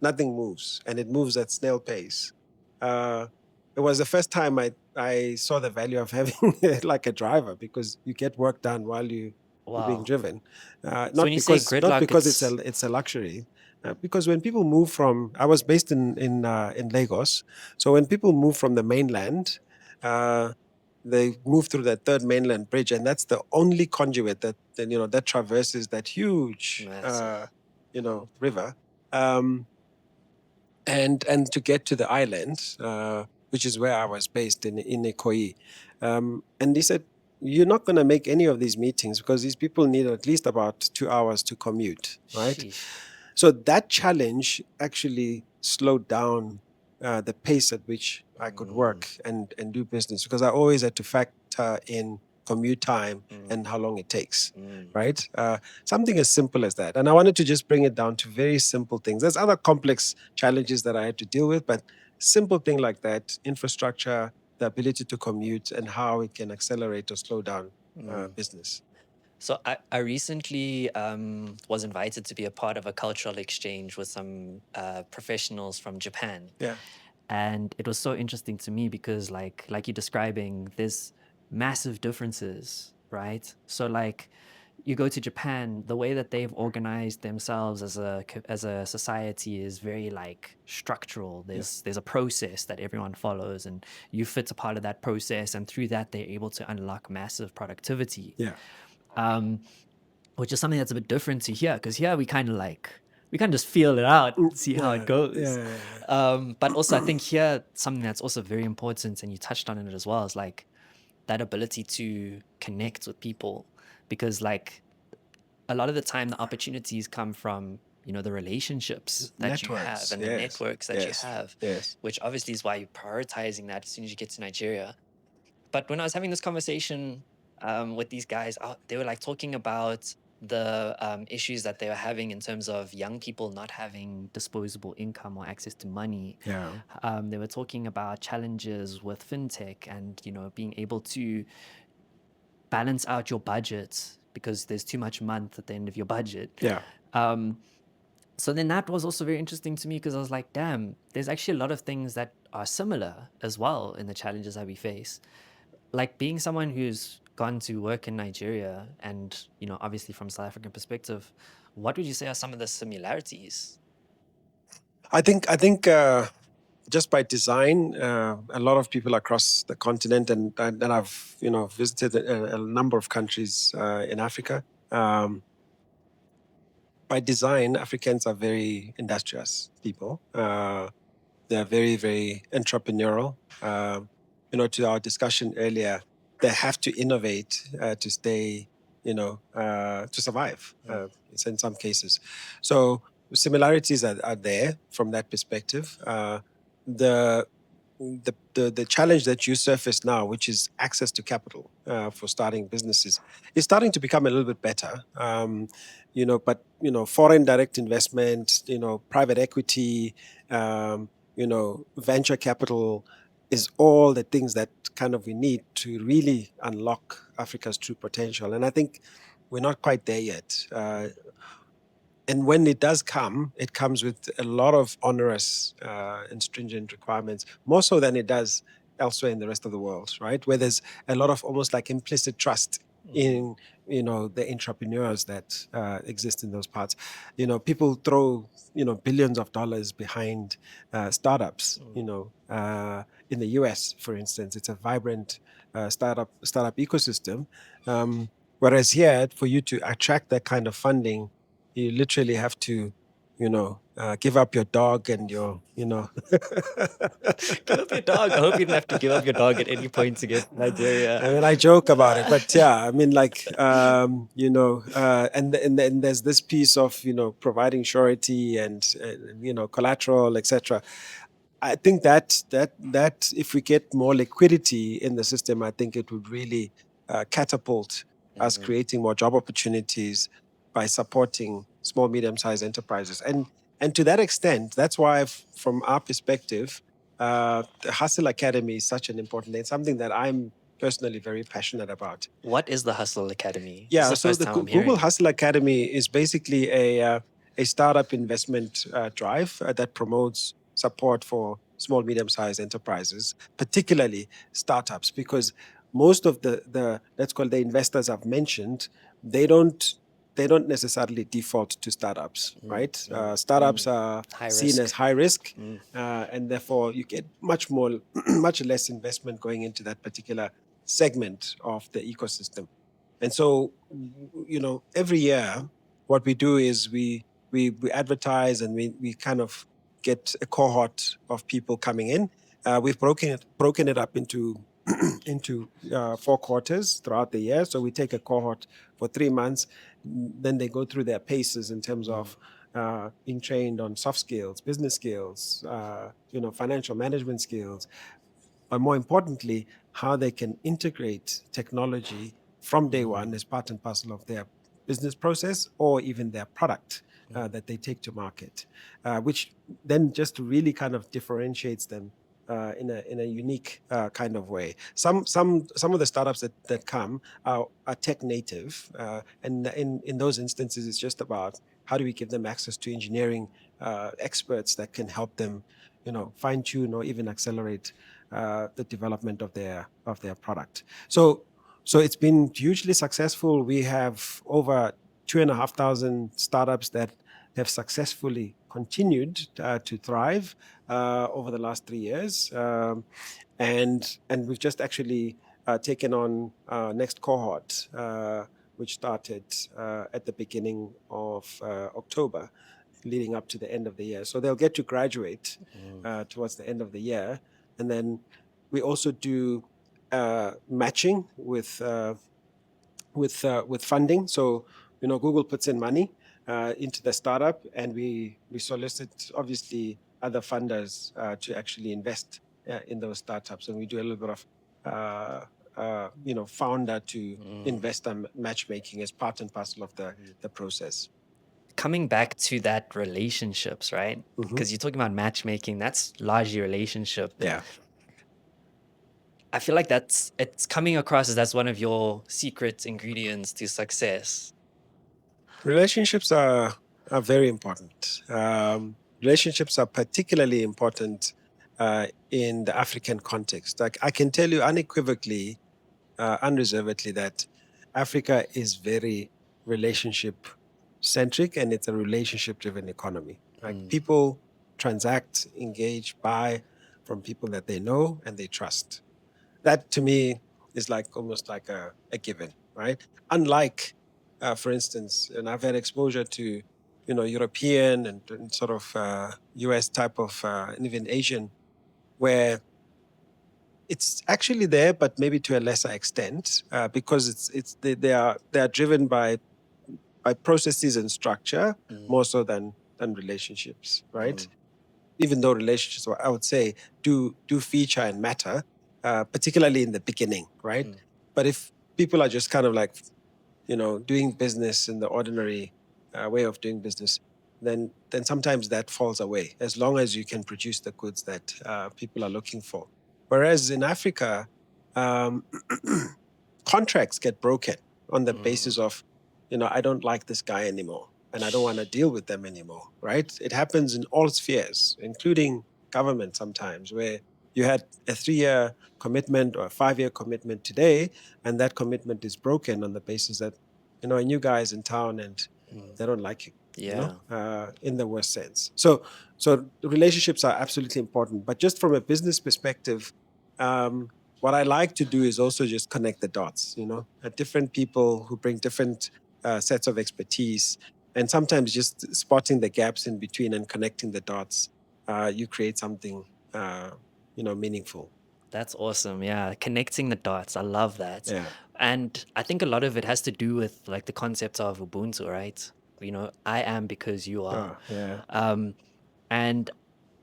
Nothing moves, and it moves at snail pace. Uh, it was the first time I saw the value of having like a driver, because you get work done while you're being Wow. driven. So when Not you say not gridlock, because it's it's a luxury. Because when people move from, I was based in Lagos, so when people move from the mainland, uh, they move through that third mainland bridge, and that's the only conduit that traverses that huge massive. river. Um, and to get to the island, which is where I was based in Ikoyi. And he said, "You're not going to make any of these meetings because these people need at least about 2 hours to commute, right?" Sheesh. So that challenge actually slowed down the pace at which I could work and do business, because I always had to factor in commute time and how long it takes, right? Something as simple as that. And I wanted to just bring it down to very simple things. There's other complex challenges that I had to deal with, but simple thing like that, infrastructure, the ability to commute, and how it can accelerate or slow down business. So I recently was invited to be a part of a cultural exchange with some professionals from Japan. Yeah. And it was so interesting to me because like you're describing, there's massive differences, right? So like you go to Japan, the way that they've organized themselves as a society is very like structural. There's a process that everyone follows, and you fit a part of that process, and through that they're able to unlock massive productivity. Yeah. Which is something that's a bit different to here, because here we kind of just feel it out, see how it Yeah. goes. Yeah. But also I think here something that's also very important, and you touched on it as well, is like that ability to connect with people, because like a lot of the time the opportunities come from the relationships that you have Networks. and the Yes. networks that you Yes. have, Yes. which obviously is why you're prioritizing that as soon as you get to Nigeria. But when I was having this conversation with these guys, they were like talking about the issues that they were having in terms of young people not having disposable income or access to money. Yeah. They were talking about challenges with fintech and being able to balance out your budget because there's too much month at the end of your budget. Yeah. So then that was also very interesting to me, because I was like, damn, there's actually a lot of things that are similar as well in the challenges that we face. Like being someone who's gone to work in Nigeria and, obviously from South African perspective, what would you say are some of the similarities? I think just by design, a lot of people across the continent, and I've visited a number of countries in Africa. Um, by design, Africans are very industrious people. They're very, very entrepreneurial. To our discussion earlier, they have to innovate to stay, to survive. In some cases, so similarities are there from that perspective. The the challenge that you surface now, which is access to capital for starting businesses, is starting to become a little bit better. But foreign direct investment, private equity, venture capital is all the things that kind of we need to really unlock Africa's true potential. And I think we're not quite there yet. And when it does come, it comes with a lot of onerous and stringent requirements, more so than it does elsewhere in the rest of the world, right? Where there's a lot of almost like implicit trust in the entrepreneurs that exist in those parts. People throw billions of dollars behind startups. In the US, for instance, it's a vibrant startup ecosystem. Whereas here, for you to attract that kind of funding, you literally have to, give up your dog and your, Give up your dog. I hope you didn't have to give up your dog at any point to get Nigeria. I mean, I joke about it, but yeah, I mean, like, and then there's this piece of, providing surety and, collateral, etc. I think that if we get more liquidity in the system, I think it would really catapult us creating more job opportunities by supporting small, medium-sized enterprises. And to that extent, that's why, from our perspective, the Hustle Academy is such an important thing. It's something that I'm personally very passionate about. What is the Hustle Academy? This is Yeah, the so first the time I'm Google hearing it. Hustle Academy is basically a startup investment drive that promotes support for small, medium-sized enterprises, particularly startups, because most of the let's call it the investors I've mentioned, they don't they don't necessarily default to startups, right? Startups are High seen as risk. high risk, Mm, and therefore you get much more, much less investment going into that particular segment of the ecosystem. And so, every year, what we do is we advertise and we kind of get a cohort of people coming in. We've broken it up into into 4 quarters throughout the year. So we take a cohort for 3 months, then they go through their paces in terms of being trained on soft skills, business skills, financial management skills, but more importantly, how they can integrate technology from day one as part and parcel of their business process or even their product that they take to market, which then just really kind of differentiates them in a unique kind of way. Some of the startups that come are tech native, and in those instances, it's just about how do we give them access to engineering experts that can help them, fine tune or even accelerate the development of their product. So it's been hugely successful. We have over 2,500 startups that have successfully continued to thrive over the last 3 years, and we've just actually taken on next cohort, which started at the beginning of October, leading up to the end of the year. So they'll get to graduate towards the end of the year, and then we also do matching with funding. So Google puts in money into the startup, and we solicit obviously other funders to actually invest in those startups, and we do a little bit of founder to investor matchmaking as part and parcel of the process. Coming back to that relationships, right? Because you're talking about matchmaking, that's largely relationship. Yeah. I feel like it's coming across as that's one of your secret ingredients to success. Relationships are very important. Relationships are particularly important in the African context. Like I can tell you unequivocally, unreservedly, that Africa is very relationship centric, and it's a relationship driven economy. Like people transact, engage, buy from people that they know and they trust. That to me is like almost like a given, right? Unlike, for instance, and I've had exposure to, European and sort of US type of, and even Asian, where it's actually there, but maybe to a lesser extent, because they are driven by processes and structure more so than relationships, right? Even though relationships, I would say, do feature and matter, particularly in the beginning, right? But if people are just kind of like, doing business in the ordinary way of doing business, then sometimes that falls away as long as you can produce the goods that people are looking for. Whereas in Africa, um, contracts get broken on the basis of, I don't like this guy anymore and I don't want to deal with them anymore, right? It happens in all spheres, including government sometimes, where you had a 3-year commitment or a 5-year commitment today, and that commitment is broken on the basis that, a new guy is in town and they don't like you, Yeah. in the worst sense. So relationships are absolutely important. But just from a business perspective, what I like to do is also just connect the dots, different people who bring different sets of expertise, and sometimes just spotting the gaps in between and connecting the dots, you create something, meaningful. That's awesome. Yeah. Connecting the dots. I love that. Yeah. And I think a lot of it has to do with like the concept of Ubuntu, right? I am because you are. Oh, yeah. Um, and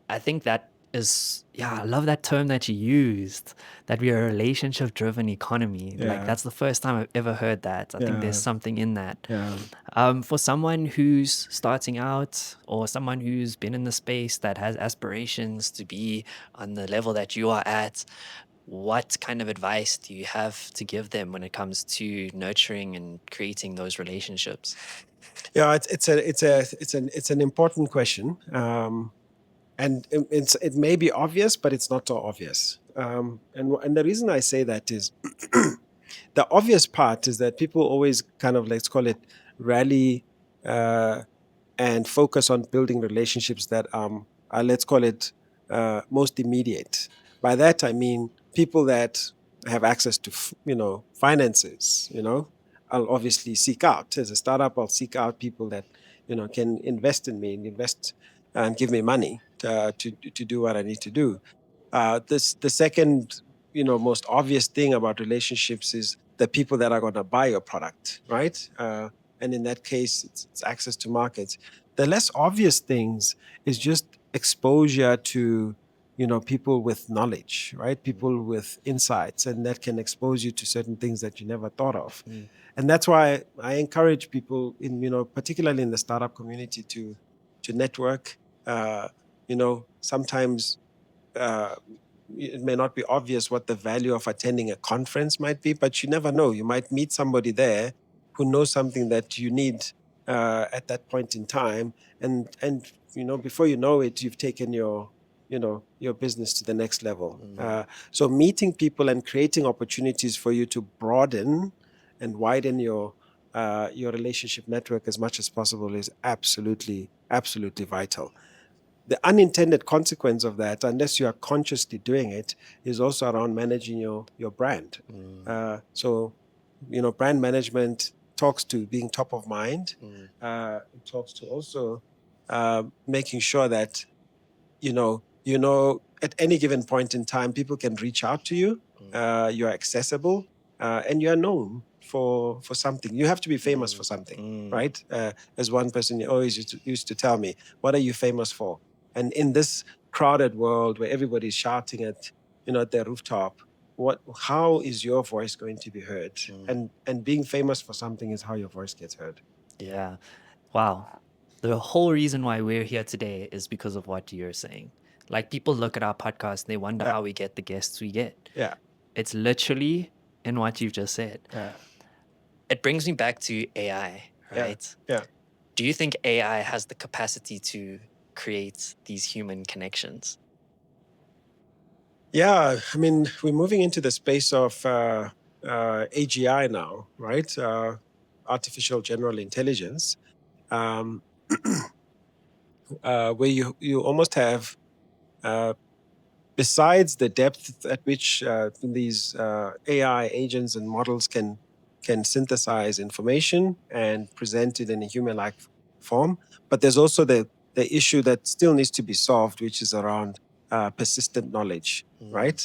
I think that is, yeah, I love that term that you used, that we are a relationship driven economy. Like, Yeah. that's the first time I've ever heard that. I think there's Yeah. something in that. Yeah. For someone who's starting out or someone who's been in the space that has aspirations to be on the level that you are at, what kind of advice do you have to give them when it comes to nurturing and creating those relationships? Yeah, it's an important question, and it may be obvious, but it's not so obvious. And the reason I say that is the obvious part is that people always kind of, let's call it, rally uh, and focus on building relationships that are, let's call it, most immediate. By that I mean people that have access to finances. I'll obviously seek out, as a startup, I'll seek out people that can invest in me and invest and give me money to do what I need to do. The second, most obvious thing about relationships is the people that are going to buy your product, right? And in that case, it's access to markets. The less obvious things is just exposure to, people with knowledge, right? People with insights, and that can expose you to certain things that you never thought of. Mm, And that's why I encourage people in, particularly in the startup community, to network. Sometimes uh, it may not be obvious what the value of attending a conference might be, but you never know. You might meet somebody there who knows something that you need at that point in time, and before you know it, you've taken your business to the next level. mm, So meeting people and creating opportunities for you to broaden and widen your relationship network as much as possible is absolutely vital. The unintended consequence of that, unless you are consciously doing it, is also around managing your brand. mm, So, brand management talks to being top of mind. mm, It talks to also making sure that at any given point in time, people can reach out to you. mm, You're accessible, and you are known for something. You have to be famous for mm, something, mm. right? As one person always used to tell me, "What are you famous for?" And in this crowded world where everybody's shouting at their rooftop, how is your voice going to be heard? Mm. And being famous for something is how your voice gets heard. Yeah. Wow. The whole reason why we're here today is because of what you're saying. Like people look at our podcast, they wonder Yeah, how we get the guests we get. yeah, It's literally in what you've just said. yeah, It brings me back to AI, yeah, right? yeah. Do you think AI has the capacity to create these human connections? Yeah, I mean, we're moving into the space of AGI now, right? Artificial general intelligence, um, where you almost have, uh, besides the depth at which these AI agents and models can synthesize information and present it in a human-like form, but there's also the issue that still needs to be solved, which is around persistent knowledge, Mm, right?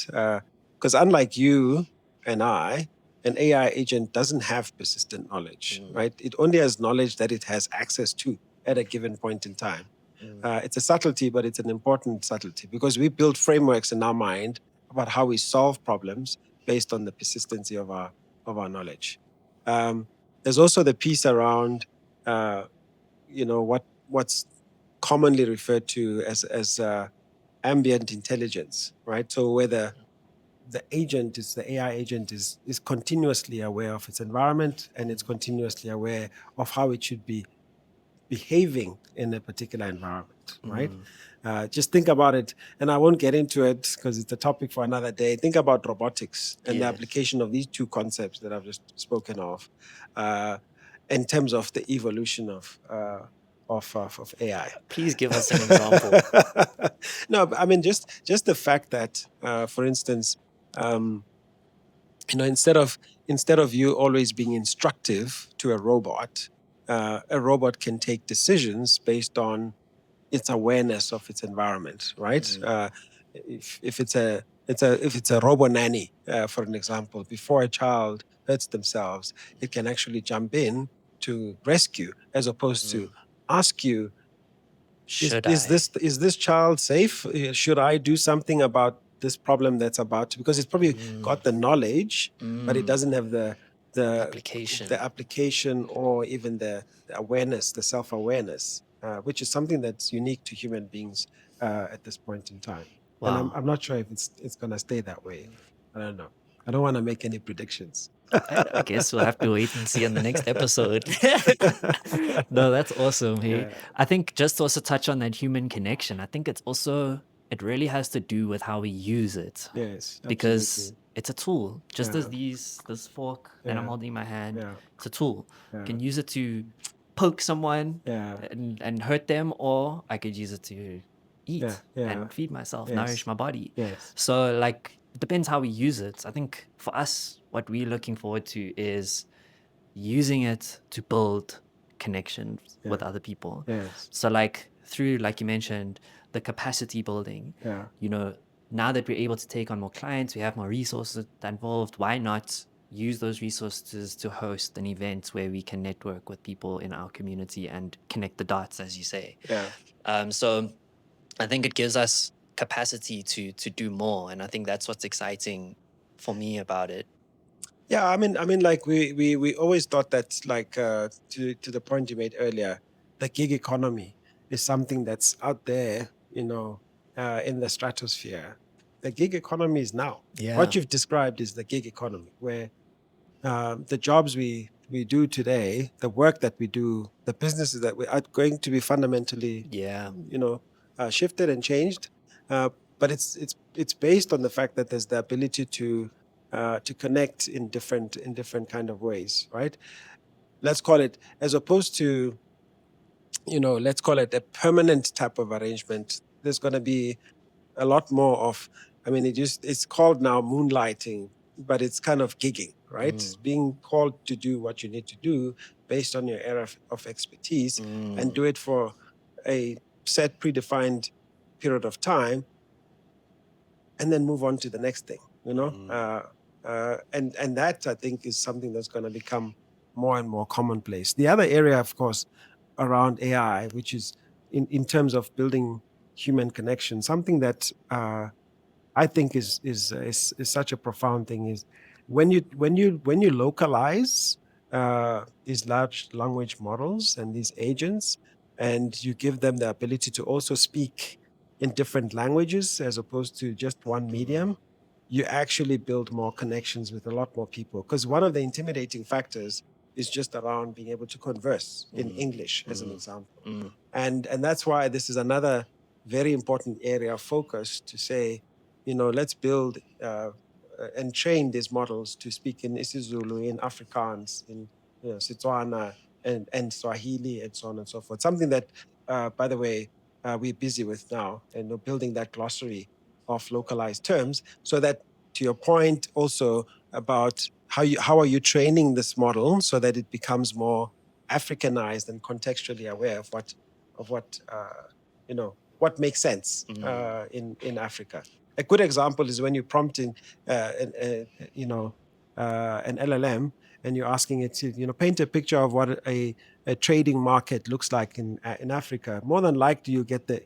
Because unlike you and I, an AI agent doesn't have persistent knowledge, mm, right? It only has knowledge that it has access to at a given point in time. mm, It's a subtlety, but it's an important subtlety because we build frameworks in our mind about how we solve problems based on the persistency of our knowledge. Um, there's also the piece around, what's commonly referred to as ambient intelligence, right? So whether the AI agent is continuously aware of its environment and it's continuously aware of how it should be behaving in a particular environment, right? mm. Just think about it, and I won't get into it because it's a topic for another day. Think about robotics and the Yes. application of these two concepts that I've just spoken of, uh, in terms of the evolution of AI. Please give us an example. No, I mean just the fact that, for instance, um, instead of you always being instructive to a robot can take decisions based on its awareness of its environment, right? Mm, If it's a robo nanny, for an example, before a child hurts themselves, it can actually jump in to rescue, as opposed to mm. ask you, is Should is I? this is this child safe? Should I do something about this problem that's about to? Because it's probably Mm, got the knowledge, but it mm. doesn't have the Application. the application or even the awareness, the self-awareness, which is something that's unique to human beings at this point in time. And I'm Wow. I'm not sure if it's going to stay that way. I don't know. I don't want to make any predictions. I guess we'll have to wait and see on the next episode. No, that's awesome. Hey, Yeah. I think just to also touch on that human connection, I think it really has to do with how we use it Yes, because absolutely. it's a tool. Just Yeah, as this fork that I'm yeah, holding in my hand, yeah, it's a tool. I yeah, can use it to poke someone yeah, and hurt them, or I could use it to yeah, eat yeah. and feed myself, nourish Yes, my body. yes, So like it depends how we use it. I think for us, what we're looking forward to is using it to build connections with yeah, other people. yes, So like through, like you mentioned, the capacity building, yeah, you know, now that we're able to take on more clients, we have more resources involved, why not use those resources to host an event where we can network with people in our community and connect the dots, as you say. yeah. So I think it gives us capacity to do more, and I think that's what's exciting for me about it. Yeah, I mean, like we always thought that, like, to the point you made earlier, the gig economy is something that's out there, in the stratosphere. The gig economy is now. What Yeah. you've described is the gig economy, where the jobs we do today, the work that we do, the businesses that we are going to be fundamentally, Yeah. shifted and changed. Uh, but it's based on the fact that there's the ability to connect in different kind of ways, right? Let's call it, as opposed to, let's call it a permanent type of arrangement. There's going to be a lot more of, I mean, it's called now moonlighting, but it's kind of gigging, right? Mm. Being called to do what you need to do based on your area of expertise, and Mm. do it for a set predefined period of time, and then move on to the next thing, Mm. and that, I think, is something that's going to become more and more commonplace. The other area, of course, around AI, which is in terms of building human connection, something that I think is such a profound thing, is when you localize these large language models and these agents, and you give them the ability to also speak in different languages as opposed to just one Mm. medium, you actually build more connections with a lot more people. Because one of the intimidating factors is just around being able to converse in Mm. English, as an Mm. example, Mm. and that's why this is another very important area of focus, to say, let's build and train these models to speak in isiZulu, in Afrikaans, in Setswana, and Swahili, and so on and so forth. Something that, by the way, we're busy with now, and building that glossary of localized terms, so that, to your point also about how are you training this model so that it becomes more Africanized and contextually aware of what makes sense Mm. in Africa. A good example is when you're prompting you know an LLM, and you're asking it to paint a picture of what a trading market looks like in Africa. More than likely, you get the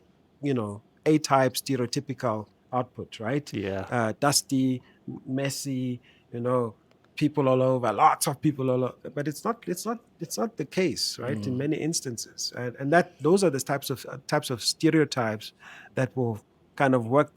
A-type stereotypical output, right? Yeah. Dusty, messy, you know, people all over, lots of people all over. But it's not the case, right? In Mm. many instances, and that those are the types of stereotypes that will kind of work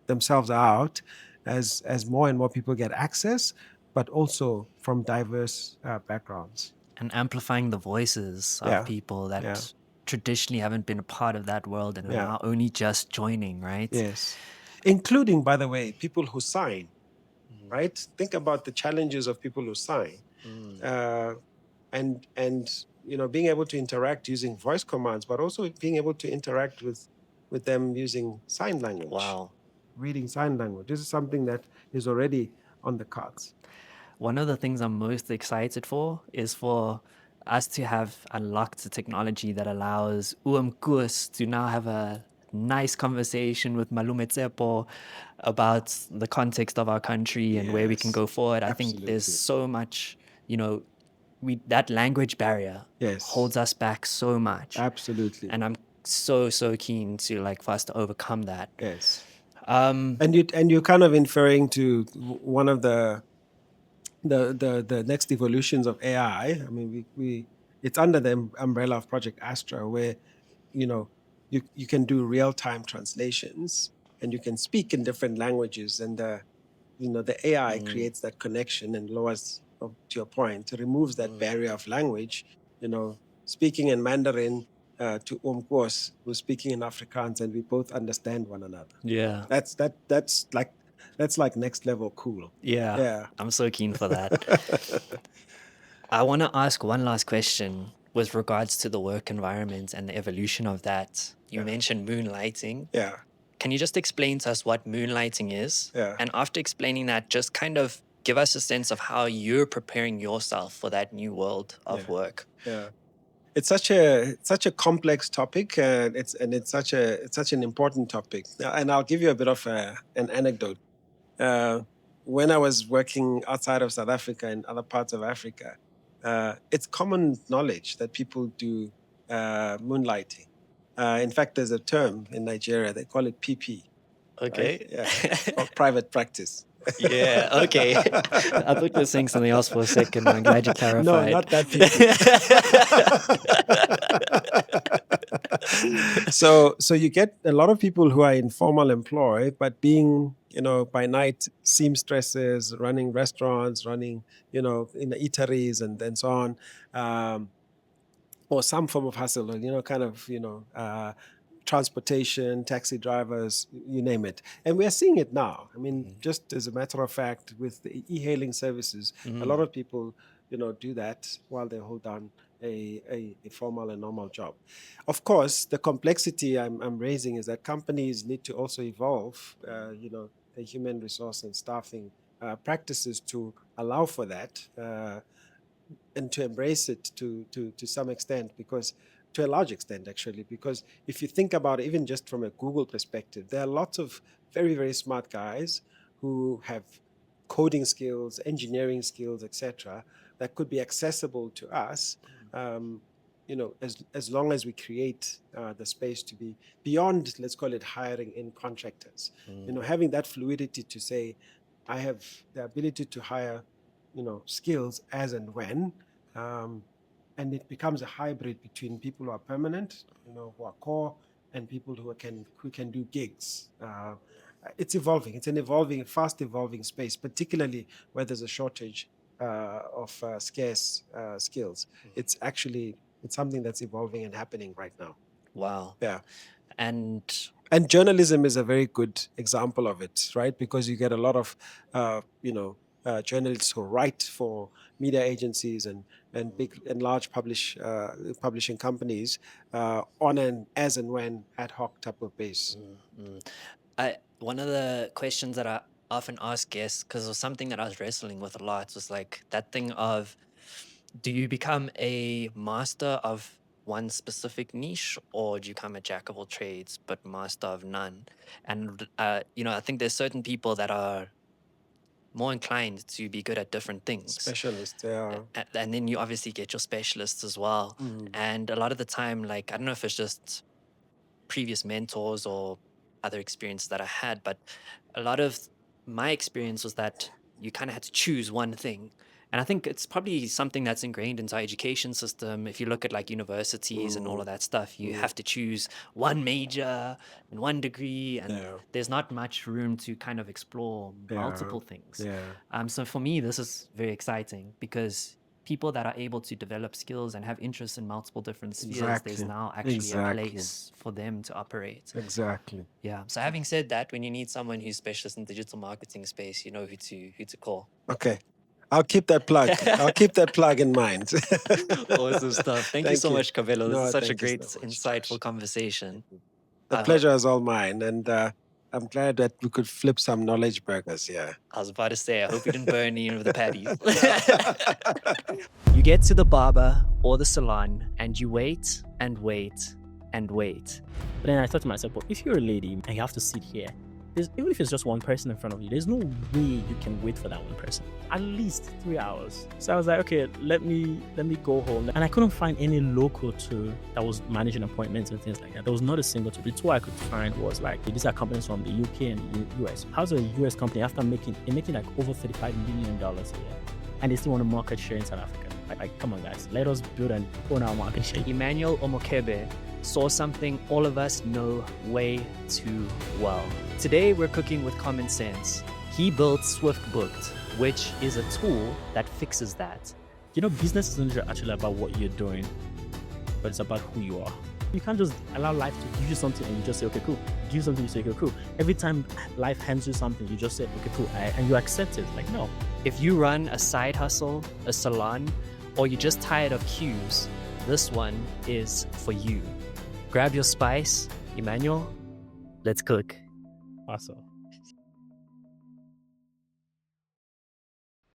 themselves out as more and more people get access, but also from diverse backgrounds. And amplifying the voices of Yeah, people yeah, that traditionally haven't been a part of that world and are yeah. now only just joining, right? Yes, including, by the way, people who sign. Mm. Right? Think about the challenges of people who sign, Mm. uh, and being able to interact using voice commands, but also being able to interact with them using sign language, Wow. reading sign language. This is something that is already on the cards. One of the things I'm most excited for is for us to have unlocked the technology that allows Uamkus to now have a nice conversation with Malume Tsepo about the context of our country and where we can Yes, go forward. I think there's absolutely. so much, you know, we that language barrier Yes, holds us back so much. absolutely. And I'm so keen to like for us to overcome that. Yes, Um, and you're kind of inferring to one of the next evolutions of AI. I mean, we it's under the umbrella of Project Astra, where you know you can do real time translations, and you can speak in different languages, and the AI creates that connection and lowers, to your point, removes that barrier of language. Speaking in Mandarin to Umkos, who's speaking in Afrikaans, and we both understand one another. Yeah. That's like next level cool. Yeah. Yeah. I'm so keen for that. I want to ask one last question with regards to the work environment and the evolution of that. You mentioned moonlighting. Yeah. Can you just explain to us what moonlighting is? Yeah. And after explaining that, just kind of give us a sense of how you're preparing yourself for that new world of work. Yeah. It's such a complex topic, it's such an important topic. And I'll give you a bit of an anecdote. When I was working outside of South Africa and other parts of Africa, it's common knowledge that people do moonlighting. In fact, there's a term in Nigeria, they call it PP. Okay. Right? Yeah, or private practice. Yeah, okay. I thought you were saying something else for a second. I'm glad you clarified. No, not that PP. So you get a lot of people who are in formal employ, but being, by night seamstresses, running restaurants, running, in the eateries and so on, or some form of hustle, transportation, taxi drivers, you name it. And we are seeing it now. I mean, just as a matter of fact, with the e-hailing services, a lot of people, do that while they hold down a formal and normal job. Of course, the complexity I'm raising is that companies need to also evolve, the human resource and staffing practices to allow for that. And to embrace it to some extent, to a large extent, actually, because if you think about it, even just from a Google perspective, there are lots of very, very smart guys who have coding skills, engineering skills, etc., that could be accessible to us, as long as we create the space to be beyond, let's call it hiring in contractors. Having that fluidity to say, I have the ability to hire skills as and when, and it becomes a hybrid between people who are permanent, who are core, and people who can do gigs. It's evolving. It's an fast evolving space, particularly where there's a shortage of scarce skills. It's something that's evolving and happening right now. Wow. Yeah. And journalism is a very good example of it, right? Because you get a lot of, journalists who write for media agencies and big and large publishing companies on an as and when ad hoc type of base. One of the questions that I often ask guests, because it was something that I was wrestling with a lot, was like that thing of, do you become a master of one specific niche, or do you become a jack of all trades but master of none? And I think there's certain people that are more inclined to be good at different things. Specialists, yeah. And then you obviously get your specialists as well. And a lot of the time, like, I don't know if it's just previous mentors or other experiences that I had, but a lot of my experience was that you kind of had to choose one thing. And I think it's probably something that's ingrained into our education system. If you look at like universities and all of that stuff, you have to choose one major and one degree, and there's not much room to kind of explore multiple things. So for me, this is very exciting because people that are able to develop skills and have interests in multiple different spheres, there's now actually a place for them to operate. Exactly. Yeah. So having said that, when you need someone who's specialist in digital marketing space, you know who to call. Okay. I'll keep that plug. I'll keep that plug in mind. Awesome stuff. Thank you so much, Kabelo. This is such a great, insightful conversation. The pleasure is all mine. And I'm glad that we could flip some knowledge burgers here. I was about to say, I hope you didn't burn any of the patties. You get to the barber or the salon and you wait and wait and wait. But then I thought to myself, well, if you're a lady and you have to sit here, even if it's just one person in front of you, there's no way you can wait for that one person. At least 3 hours. So I was like, okay, let me go home. And I couldn't find any local tool that was managing appointments and things like that. There was not a single tool. The tool I could find was like, these are companies from the UK and the US. How's a US company after making like over $35 million a year, and they still want to market share in South Africa? Like, come on, guys, let us build and own our market share. Emmanuel Omokebe saw something all of us know way too well. Today, we're cooking with common sense. He built Swift Booked, which is a tool that fixes that. Business isn't actually about what you're doing, but it's about who you are. You can't just allow life to give you something and you just say, okay, cool. Give you something, you say, okay, cool. Every time life hands you something, you just say, okay, cool, and you accept it. Like, no. If you run a side hustle, a salon, or you're just tired of queues, this one is for you. Grab your spice, Emmanuel. Let's cook. Awesome.